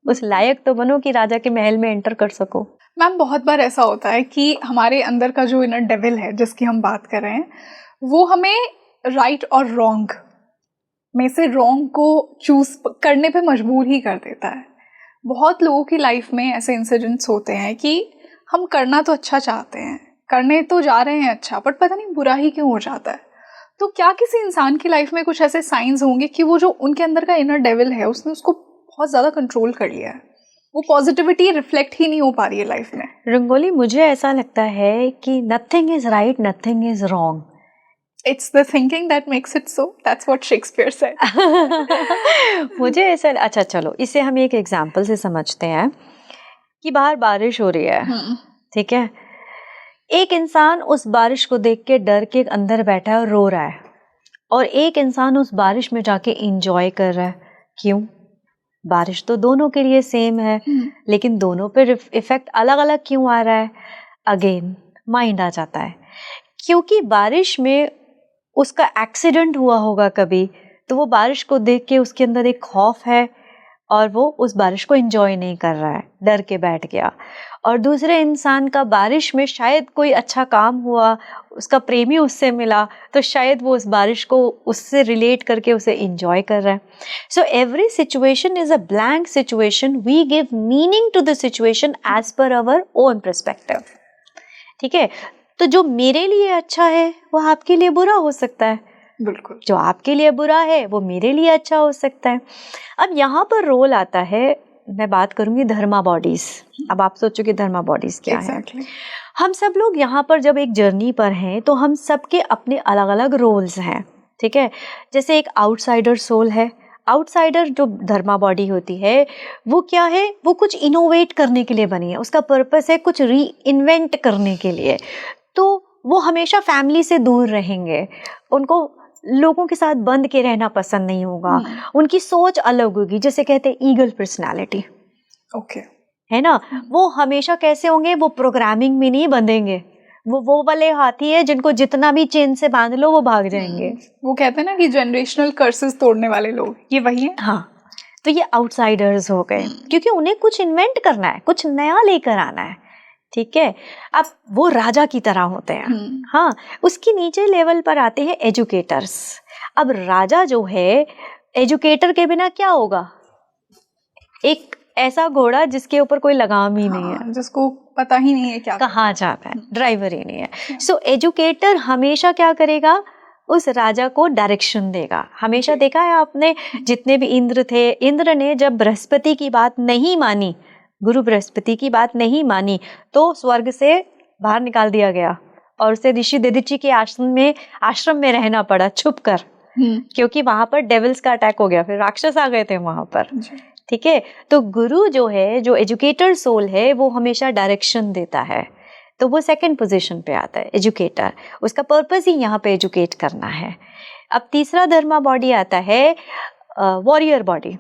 उस लायक तो बनो कि राजा के महल में एंटर कर सको। मैम, बहुत बार ऐसा होता है कि हमारे अंदर का जो इनर डेविल है जिसकी हम बात कर रहे हैं, वो हमें राइट और रॉन्ग में से रॉन्ग को चूज करने पे मजबूर ही कर देता है। बहुत लोगों की लाइफ में ऐसे इंसिडेंट्स होते हैं कि हम करना तो अच्छा चाहते हैं, करने तो जा रहे हैं अच्छा, बट पता नहीं बुरा ही क्यों हो जाता है। तो क्या किसी इंसान की लाइफ में कुछ ऐसे साइंस होंगे कि वो जो उनके अंदर का इनर डेविल है उसने उसको बहुत ज़्यादा कंट्रोल कर लिया है, वो पॉजिटिविटी रिफ्लेक्ट ही नहीं हो पा रही है लाइफ में? रंगोली, मुझे ऐसा लगता है कि nothing is right, nothing is wrong. It's the thinking that makes it so. That's what Shakespeare said. मुझे ऐसा, अच्छा चलो इसे हम एक एग्जाम्पल से समझते हैं कि बाहर बारिश हो रही है, ठीक है। एक इंसान उस बारिश को देख के डर के अंदर बैठा है और रो रहा है, और एक इंसान उस बारिश में जाके इंजॉय कर रहा है। क्यों? बारिश तो दोनों के लिए सेम है, लेकिन दोनों पे इफेक्ट अलग अलग क्यों आ रहा है? अगेन माइंड आ जाता है, क्योंकि बारिश में उसका एक्सीडेंट हुआ होगा कभी, तो वो बारिश को देख के उसके अंदर एक खौफ है और वो उस बारिश को एंजॉय नहीं कर रहा है, डर के बैठ गया। और दूसरे इंसान का बारिश में शायद कोई अच्छा काम हुआ, उसका प्रेमी उससे मिला, तो शायद वो उस बारिश को उससे रिलेट करके उसे इंजॉय कर रहा है. So every situation is a blank situation. We give meaning to the situation as per our own perspective. ठीक है, तो जो मेरे लिए अच्छा है वो आपके लिए बुरा हो सकता है. बिल्कुल. जो आपके लिए बुरा है वो मेरे लिए अच्छा हो सकता है. अब यहाँ पर रोल आता है, मैं बात करूंगी धर्मा बॉडीज. अब आप सोचो कि धर्मा बॉडीज क्या है. हम सब लोग यहाँ पर जब एक जर्नी पर हैं तो हम सबके अपने अलग अलग रोल्स हैं. ठीक है, जैसे एक आउटसाइडर सोल है. आउटसाइडर जो धर्मा बॉडी होती है वो क्या है, वो कुछ इनोवेट करने के लिए बनी है. उसका पर्पस है कुछ री इन्वेंट करने के लिए. तो वो हमेशा फैमिली से दूर रहेंगे, उनको लोगों के साथ बंद के रहना पसंद नहीं होगा. उनकी सोच अलग होगी, जैसे कहते हैं ईगल पर्सनालिटी. ओके, है ना. वो हमेशा कैसे होंगे, वो प्रोग्रामिंग में नहीं बंधेंगे. वो वाले हाथी है जिनको जितना भी चेन से बांध लो वो भाग जाएंगे. वो कहते हैं ना कि जनरेशनल कर्सेस तोड़ने वाले लोग, ये वही है. हाँ, तो ये आउटसाइडर्स हो गए, क्योंकि उन्हें कुछ इन्वेंट करना है, कुछ नया लेकर आना है. ठीक है, अब वो राजा की तरह होते हैं. हाँ, उसकी नीचे लेवल पर आते हैं एजुकेटर्स. अब राजा जो है, एजुकेटर के बिना क्या होगा, एक ऐसा घोड़ा जिसके ऊपर कोई लगाम ही नहीं है, जिसको पता ही नहीं है क्या कहाँ जाना है, ड्राइवर ही नहीं है. सो एजुकेटर हमेशा क्या करेगा, उस राजा को डायरेक्शन देगा. हमेशा देखा है आपने, जितने भी इंद्र थे, इंद्र ने जब बृहस्पति की बात नहीं मानी, गुरु बृहस्पति की बात नहीं मानी, तो स्वर्ग से बाहर निकाल दिया गया और उसे ऋषि दधीचि के आश्रम में रहना पड़ा छुप कर, क्योंकि वहां पर डेविल्स का अटैक हो गया, फिर राक्षस आ गए थे वहां पर. ठीक है, तो गुरु जो है, जो एजुकेटर सोल है, वो हमेशा डायरेक्शन देता है. तो वो सेकंड पोजीशन पे आता है एजुकेटर. उसका पर्पस ही यहाँ पे एजुकेट करना है. अब तीसरा धर्मा बॉडी आता है वॉरियर बॉडी,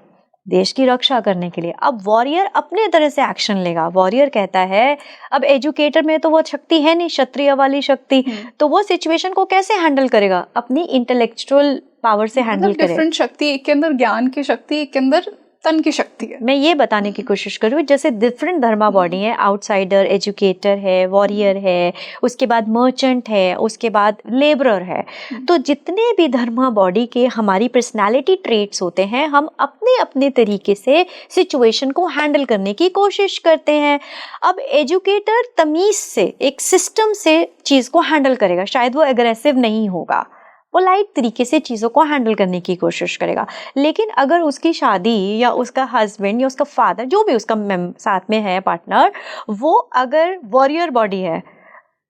देश की रक्षा करने के लिए. अब वॉरियर अपने तरह से एक्शन लेगा. वॉरियर कहता है, अब एजुकेटर में तो वो शक्ति है नहीं, क्षत्रिय वाली शक्ति, तो वो सिचुएशन को कैसे हैंडल करेगा, अपनी इंटेलेक्चुअल पावर से हैंडल करेगा. डिफरेंट शक्ति, एक के अंदर ज्ञान की शक्ति, एक के अंदर तन की शक्ति है. मैं ये बताने की कोशिश करूँ, जैसे डिफरेंट धर्मा बॉडी है, आउटसाइडर, एजुकेटर है, वॉरियर है, उसके बाद मर्चेंट है, उसके बाद लेबरर है. तो जितने भी धर्मा बॉडी के हमारी पर्सनालिटी ट्रेट्स होते हैं, हम अपने अपने तरीके से सिचुएशन को हैंडल करने की कोशिश करते हैं. अब एजुकेटर तमीज से, एक सिस्टम से चीज को हैंडल करेगा. शायद वो एग्रेसिव नहीं होगा, वो लाइट तरीके से चीज़ों को हैंडल करने की कोशिश करेगा. लेकिन अगर उसकी शादी या उसका हस्बैंड या उसका फादर, जो भी उसका साथ में है पार्टनर, वो अगर वॉरियर बॉडी है,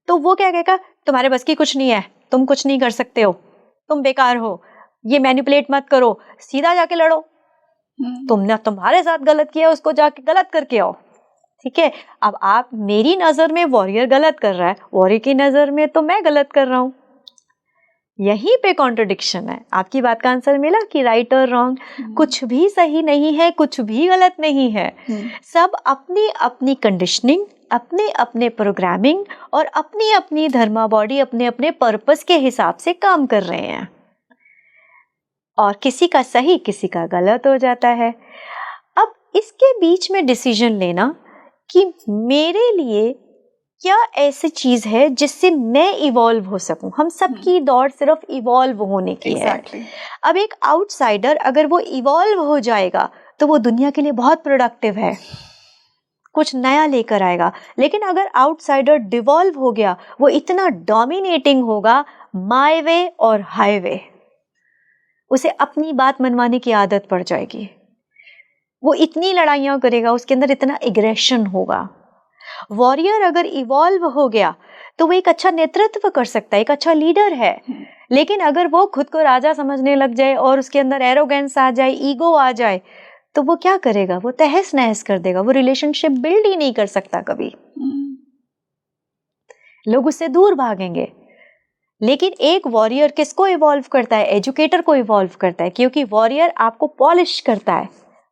तो वो क्या कहेगा, तुम्हारे बस की कुछ नहीं है, तुम कुछ नहीं कर सकते हो, तुम बेकार हो, ये मैनिपुलेट मत करो, सीधा जाके लड़ो, तुमने तुम्हारे साथ गलत किया, उसको जाके गलत करके आओ. ठीक है, अब आप, मेरी नज़र में वॉरियर गलत कर रहा है, वॉरियर की नज़र में तो मैं गलत कर रहा हूँ. यहीं पे कॉन्ट्रडिक्शन है. आपकी बात का आंसर मिला कि राइट और रॉन्ग, कुछ भी सही नहीं है, कुछ भी गलत नहीं है. सब अपनी अपनी कंडीशनिंग, अपने अपने प्रोग्रामिंग और अपनी अपनी धर्मा बॉडी अपने अपने पर्पस के हिसाब से काम कर रहे हैं, और किसी का सही किसी का गलत हो जाता है. अब इसके बीच में डिसीजन लेना कि मेरे लिए क्या ऐसी चीज है जिससे मैं इवॉल्व हो सकूं. हम सबकी दौड़ सिर्फ इवॉल्व होने की है. अब एक आउटसाइडर अगर वो इवॉल्व हो जाएगा तो वो दुनिया के लिए बहुत प्रोडक्टिव है, कुछ नया लेकर आएगा. लेकिन अगर आउटसाइडर डिवॉल्व हो गया, वो इतना डोमिनेटिंग होगा, माय वे और हाईवे, उसे अपनी बात मनवाने की आदत पड़ जाएगी. वो इतनी लड़ाइयाँ करेगा, उसके अंदर इतना एग्रेशन होगा. वॉरियर अगर इवॉल्व हो गया तो वो एक अच्छा नेतृत्व कर सकता है, एक अच्छा लीडर है. लेकिन अगर वो खुद को राजा समझने लग जाए और उसके अंदर एरोगेंस आ जाए, ईगो आ जाए, तो वो क्या करेगा, वो तहस नहस कर देगा. वो रिलेशनशिप बिल्ड ही नहीं कर सकता कभी, लोग उससे दूर भागेंगे. लेकिन एक वॉरियर किसको इवॉल्व करता है, एजुकेटर को इवॉल्व करता है, क्योंकि वॉरियर आपको पॉलिश करता है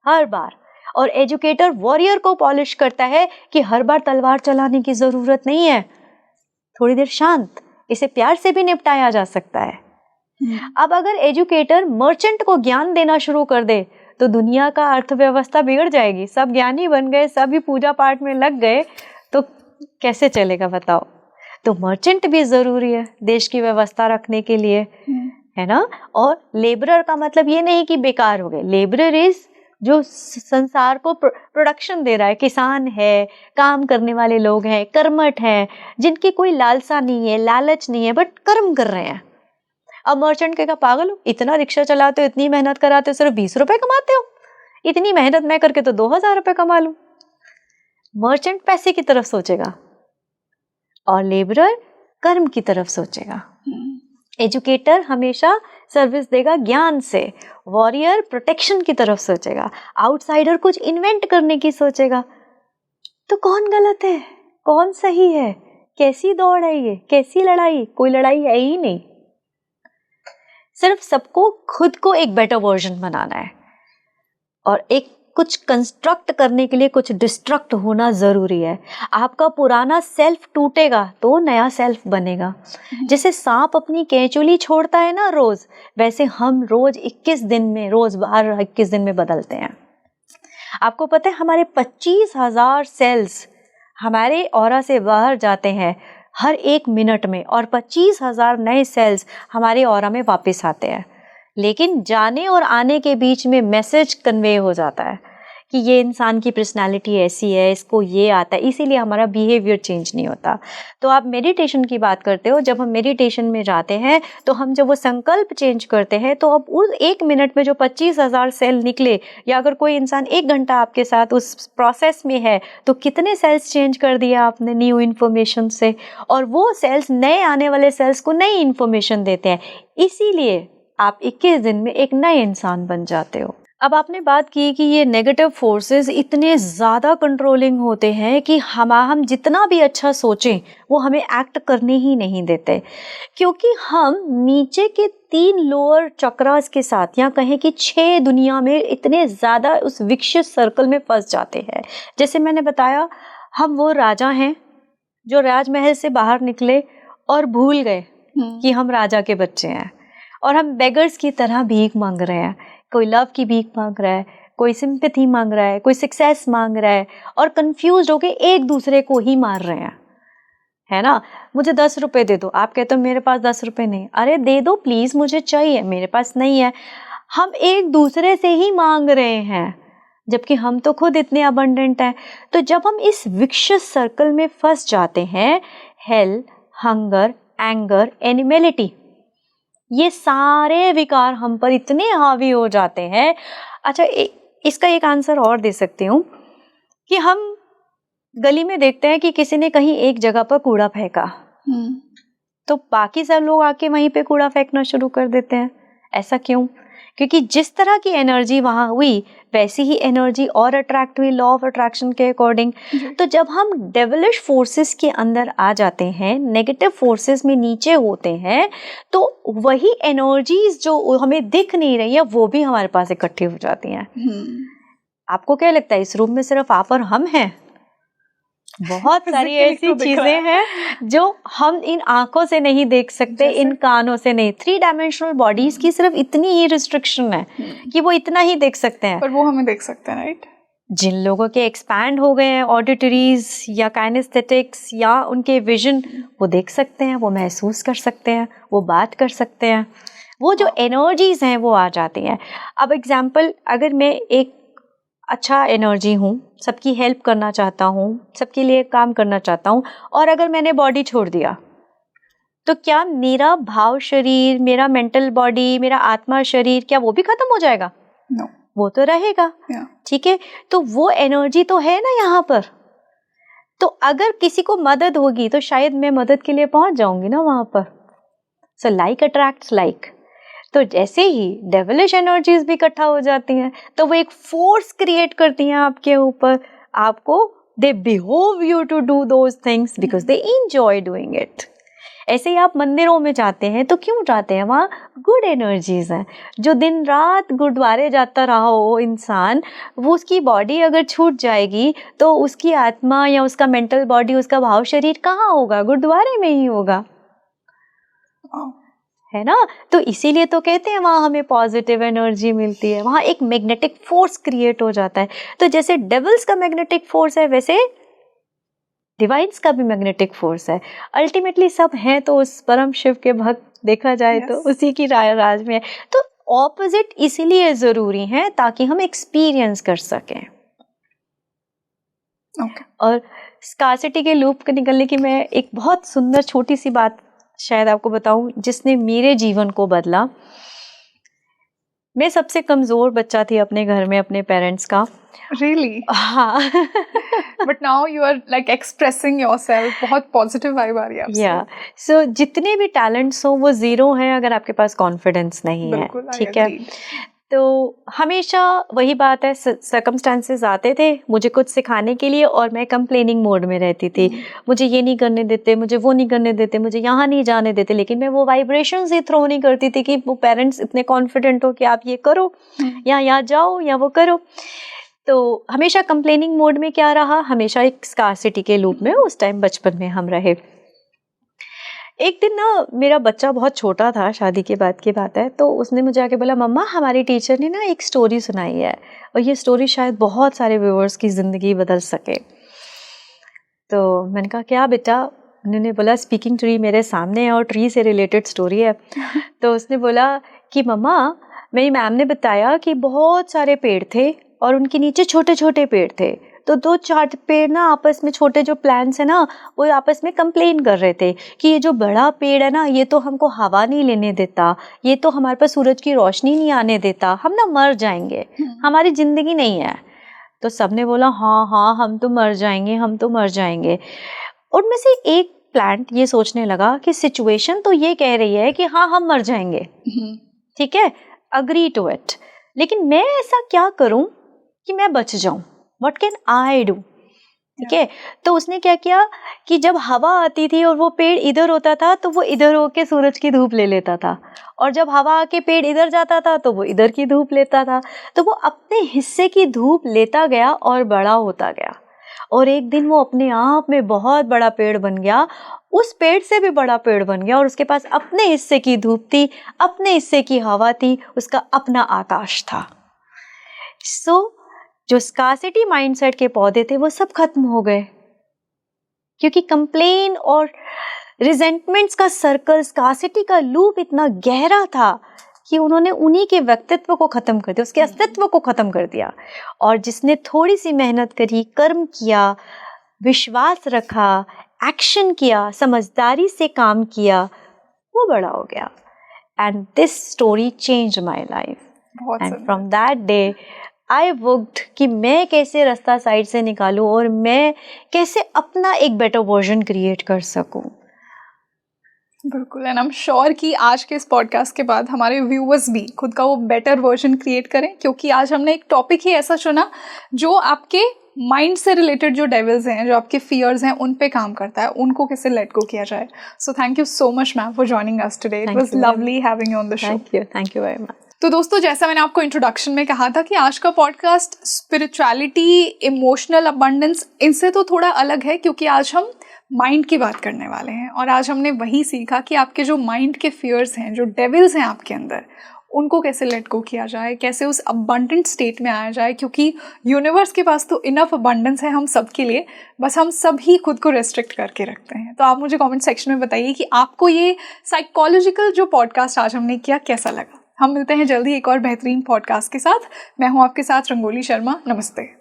हर बार, और एजुकेटर वॉरियर को पॉलिश करता है कि हर बार तलवार चलाने की जरूरत नहीं है, थोड़ी देर शांत, इसे प्यार से भी निपटाया जा सकता है. अब अगर एजुकेटर मर्चेंट को ज्ञान देना शुरू कर दे तो दुनिया का अर्थव्यवस्था बिगड़ जाएगी. सब ज्ञानी बन गए, सभी पूजा पाठ में लग गए, तो कैसे चलेगा बताओ. तो मर्चेंट भी ज़रूरी है देश की व्यवस्था रखने के लिए, है ना। और लेबरर का मतलब ये नहीं कि बेकार हो गए, लेबरर इज जो संसार को प्रोडक्शन दे रहा है, किसान है, काम करने वाले लोग हैं, कर्मठ हैं, जिनकी कोई लालसा नहीं है, लालच नहीं है, बट कर्म कर रहे हैं। अब मर्चेंट कहेगा पागल हो, इतना रिक्शा चलाते हो, इतनी मेहनत कराते हो, सिर्फ 20 रुपए कमाते हो, इतनी मेहनत मैं करके तो 2000 रुपए कमा लूं। मर्चेंट पैसे की तरफ सोचेगा और लेबरर कर्म की तरफ सोचेगा। एजुकेटर हमेशा सर्विस देगा ज्ञान से, वॉरियर प्रोटेक्शन की तरफ सोचेगा, आउटसाइडर कुछ इन्वेंट करने की सोचेगा। तो कौन गलत है, कौन सही है, कैसी दौड़ है ये, कैसी लड़ाई? कोई लड़ाई है ही नहीं, सिर्फ सबको खुद को एक बेटर वर्जन बनाना है और एक कुछ कंस्ट्रक्ट करने के लिए कुछ डिस्ट्रक्ट होना जरूरी है। आपका पुराना सेल्फ टूटेगा तो नया सेल्फ बनेगा। जैसे सांप अपनी केंचुली छोड़ता है ना रोज, वैसे हम रोज 21 दिन में, रोज बाहर 21 दिन में बदलते हैं। आपको पता है हमारे 25,000 सेल्स हमारे ऑरा से बाहर जाते हैं हर 1 मिनट में और 25,000 नए सेल्स हमारे ऑरा में वापस आते हैं। लेकिन जाने और आने के बीच में मैसेज कन्वे हो जाता है कि ये इंसान की पर्सनालिटी ऐसी है, इसको ये आता है, इसीलिए हमारा बिहेवियर चेंज नहीं होता। तो आप मेडिटेशन की बात करते हो, जब हम मेडिटेशन में जाते हैं तो हम जब वो संकल्प चेंज करते हैं तो अब उस 1 मिनट में जो 25,000 सेल निकले, या अगर कोई इंसान 1 घंटा आपके साथ उस प्रोसेस में है तो कितने सेल्स चेंज कर दिया आपने न्यू इन्फॉर्मेशन से, और वो सेल्स नए आने वाले सेल्स को नई इन्फॉर्मेशन देते हैं। इसीलिए आप 21 दिन में एक नए इंसान बन जाते हो। अब आपने बात की कि ये नेगेटिव फोर्सेस इतने ज़्यादा कंट्रोलिंग होते हैं कि हम जितना भी अच्छा सोचें वो हमें एक्ट करने ही नहीं देते, क्योंकि हम नीचे के 3 लोअर चक्रास के साथ, या कहें कि 6 दुनिया में इतने ज़्यादा उस विकसित सर्कल में फंस जाते हैं। जैसे मैंने बताया, हम वो राजा हैं जो राजमहल से बाहर निकले और भूल गए कि हम राजा के बच्चे हैं, और हम बेगर्स की तरह भीख मांग रहे हैं। कोई लव की भीख मांग रहा है, कोई सिंपैथी मांग रहा है, कोई सक्सेस मांग रहा है, और कंफ्यूज होके एक दूसरे को ही मार रहे हैं, है ना। मुझे 10 रुपए दे दो, आप कहते हो मेरे पास 10 रुपए नहीं, अरे दे दो प्लीज, मुझे चाहिए, मेरे पास नहीं है। हम एक दूसरे से ही मांग रहे हैं, जबकि हम तो खुद इतने अबंडेंट हैं। तो जब हम इस विकसित सर्कल में फंस जाते हैं, हेल, हंगर, एंगर, एनिमलिटी, ये सारे विकार हम पर इतने हावी हो जाते हैं। अच्छा, इसका एक आंसर और दे सकती हूँ कि हम गली में देखते हैं कि किसी ने कहीं एक जगह पर कूड़ा फेंका, तो बाकी सब लोग आके वहीं पे कूड़ा फेंकना शुरू कर देते हैं। ऐसा क्यों? क्योंकि जिस तरह की एनर्जी वहाँ हुई वैसी ही एनर्जी और अट्रैक्ट हुई, लॉ ऑफ अट्रैक्शन के अकॉर्डिंग। तो जब हम डेविलिश फोर्सेस के अंदर आ जाते हैं, नेगेटिव फोर्सेस में नीचे होते हैं, तो वही एनर्जीज जो हमें दिख नहीं रही है वो भी हमारे पास इकट्ठी हो जाती हैं। आपको क्या लगता है, इस रूम में सिर्फ आप और हम हैं? बहुत सारी ऐसी चीजें हैं जो हम इन आंखों से नहीं देख सकते, इन कानों से नहीं। 3 डायमेंशनल बॉडीज की सिर्फ इतनी ही रिस्ट्रिक्शन है कि वो इतना ही देख सकते हैं, पर वो हमें देख सकते हैं, राइट। जिन लोगों के एक्सपैंड हो गए हैं ऑडिटरीज या काइनेस्थेटिक्स या उनके विजन, वो देख सकते हैं, वो महसूस कर सकते हैं, वो बात कर सकते हैं, वो जो एनर्जीज हैं वो आ जाती हैं। अब एग्जाम्पल, अगर मैं एक अच्छा एनर्जी हूँ, सबकी हेल्प करना चाहता हूँ, सबके लिए काम करना चाहता हूँ, और अगर मैंने बॉडी छोड़ दिया, तो क्या मेरा भाव शरीर, मेरा मेंटल बॉडी, मेरा आत्मा शरीर, क्या वो भी खत्म हो जाएगा? No. वो तो रहेगा, ठीक है। तो वो एनर्जी तो है ना यहाँ पर। तो अगर किसी को मदद होगी तो शायद मैं मदद के लिए पहुंच जाऊंगी ना वहां पर। So like attracts like. तो जैसे ही डेविलिश एनर्जीज भी इकट्ठा हो जाती हैं तो वो एक फोर्स क्रिएट करती हैं आपके ऊपर, आपको they behove you to do those things because they enjoy doing it. ऐसे ही आप मंदिरों में जाते हैं तो क्यों जाते हैं? वहाँ गुड एनर्जीज हैं। जो दिन रात गुरुद्वारे जाता रहा हो इंसान, वो उसकी बॉडी अगर छूट जाएगी तो उसकी आत्मा या उसका मेंटल बॉडी, उसका भाव शरीर कहाँ होगा? गुरुद्वारे में ही होगा, है ना। तो इसीलिए तो कहते हैं वहाँ हमें पॉजिटिव एनर्जी मिलती है, वहाँ एक मैग्नेटिक फोर्स क्रिएट हो जाता है। तो जैसे डेविल्स का मैग्नेटिक फोर्स है, वैसे डिवाइन्स का भी मैग्नेटिक फोर्स है। अल्टीमेटली सब हैं तो उस परम शिव के भक्त, देखा जाए तो उसी की राज में है। तो ऑपोजिट इसीलिए ज़रूरी है ताकि हम एक्सपीरियंस कर सकें। और स्कार्सिटी के लूप के निकलने की मैं एक बहुत सुंदर छोटी सी बात शायद आपको बताऊं जिसने मेरे जीवन को बदला। मैं सबसे कमज़ोर बच्चा थी अपने घर में, अपने पेरेंट्स का। Really? हाँ। But now you are like expressing yourself, बहुत पॉजिटिव वाइब आ रही है आपसे। या सो जितने भी टैलेंट्स हो वो ज़ीरो हैं अगर आपके पास कॉन्फिडेंस नहीं है, ठीक है। तो हमेशा वही बात है, सर्कमस्टांसेस आते थे मुझे कुछ सिखाने के लिए और मैं कंप्लेनिंग मोड में रहती थी। मुझे ये नहीं करने देते, मुझे वो नहीं करने देते, मुझे यहाँ नहीं जाने देते, लेकिन मैं वो वाइब्रेशंस ही थ्रो नहीं करती थी कि वो पेरेंट्स इतने कॉन्फिडेंट हो कि आप ये करो या यहाँ जाओ या वो करो। तो हमेशा कंप्लेनिंग मोड में क्या रहा, हमेशा एक स्कार्सिटी के लूप में उस टाइम बचपन में हम रहे। एक दिन ना मेरा बच्चा बहुत छोटा था, शादी के बाद की बात है, तो उसने मुझे आके बोला, मम्मा हमारी टीचर ने ना एक स्टोरी सुनाई है और ये स्टोरी शायद बहुत सारे व्यूअर्स की ज़िंदगी बदल सके। तो मैंने कहा क्या बेटा? उन्होंने बोला स्पीकिंग ट्री मेरे सामने है और ट्री से रिलेटेड स्टोरी है। तो उसने बोला कि मम्मा मेरी मैम ने बताया कि बहुत सारे पेड़ थे और उनके नीचे छोटे छोटे पेड़ थे, तो 2-4 पेड़ ना आपस में, छोटे जो प्लांट्स है ना वो आपस में कंप्लेन कर रहे थे कि ये जो बड़ा पेड़ है ना ये तो हमको हवा नहीं लेने देता, ये तो हमारे पास सूरज की रोशनी नहीं आने देता, हम ना मर जाएंगे, हमारी ज़िंदगी नहीं है। तो सबने बोला हाँ हाँ हम तो मर जाएंगे, हम तो मर जाएंगे। उनमें से एक प्लांट ये सोचने लगा कि सिचुएशन तो ये कह रही है कि हाँ हम मर जाएंगे, ठीक है, अग्री टू इट, लेकिन मैं ऐसा क्या करूं कि मैं बच जाऊं, व्हाट कैन आई डू, ठीक है। तो उसने क्या किया कि जब हवा आती थी और वो पेड़ इधर होता था तो वो इधर होके सूरज की धूप ले लेता था, और जब हवा आके पेड़ इधर जाता था तो वो इधर की धूप लेता था। तो वो अपने हिस्से की धूप लेता गया और बड़ा होता गया, और एक दिन वो अपने आप में बहुत बड़ा पेड़ बन गया, उस पेड़ से भी बड़ा पेड़ बन गया, और उसके पास अपने हिस्से की धूप थी, अपने हिस्से की हवा थी, उसका अपना आकाश था। जो स्कार्सिटी माइंडसेट के पौधे थे वो सब खत्म हो गए, क्योंकि कंप्लेन और रिजेंटमेंट्स का सर्कल, स्कार्सिटी का लूप इतना गहरा था कि उन्होंने उन्हीं के व्यक्तित्व को खत्म कर दिया, उसके अस्तित्व को खत्म कर दिया। और जिसने थोड़ी सी मेहनत करी, कर्म किया, विश्वास रखा, एक्शन किया, समझदारी से काम किया, वो बड़ा हो गया। And this story changed my life, and from that day I worked कि मैं कैसे रास्ता साइड से निकालूं और मैं कैसे अपना एक बेटर वर्जन क्रिएट कर सकूं। बिल्कुल, एंड आई एम श्योर कि आज के इस पॉडकास्ट के बाद हमारे व्यूअर्स भी खुद का वो बेटर वर्जन क्रिएट करें, क्योंकि आज हमने एक टॉपिक ही ऐसा चुना जो आपके माइंड से रिलेटेड जो डेविल्स हैं, जो आपके फियर्स हैं, उन पे काम करता है, उनको कैसे लेट गो किया जाए। So thank you so much ma'am for joining us today, it was lovely having you on the show. Thank you very much. तो दोस्तों, जैसा मैंने आपको इंट्रोडक्शन में कहा था कि आज का पॉडकास्ट स्पिरिचुअलिटी, इमोशनल अबंडेंस, इनसे तो थोड़ा अलग है, क्योंकि आज हम माइंड की बात करने वाले हैं। और आज हमने वही सीखा कि आपके जो माइंड के फियर्स हैं, जो डेविल्स हैं आपके अंदर, उनको कैसे लेट गो किया जाए, कैसे उस अबंडेंट स्टेट में आया जाए, क्योंकि यूनिवर्स के पास तो इनफ अबंडेंस है हम सब के लिए, बस हम सब ही खुद को रेस्ट्रिक्ट करके रखते हैं। तो आप मुझे कमेंट सेक्शन में बताइए कि आपको ये साइकोलॉजिकल जो पॉडकास्ट आज हमने किया कैसा लगा। हम मिलते हैं जल्दी एक और बेहतरीन पॉडकास्ट के साथ। मैं हूँ आपके साथ रंगोली शर्मा। नमस्ते।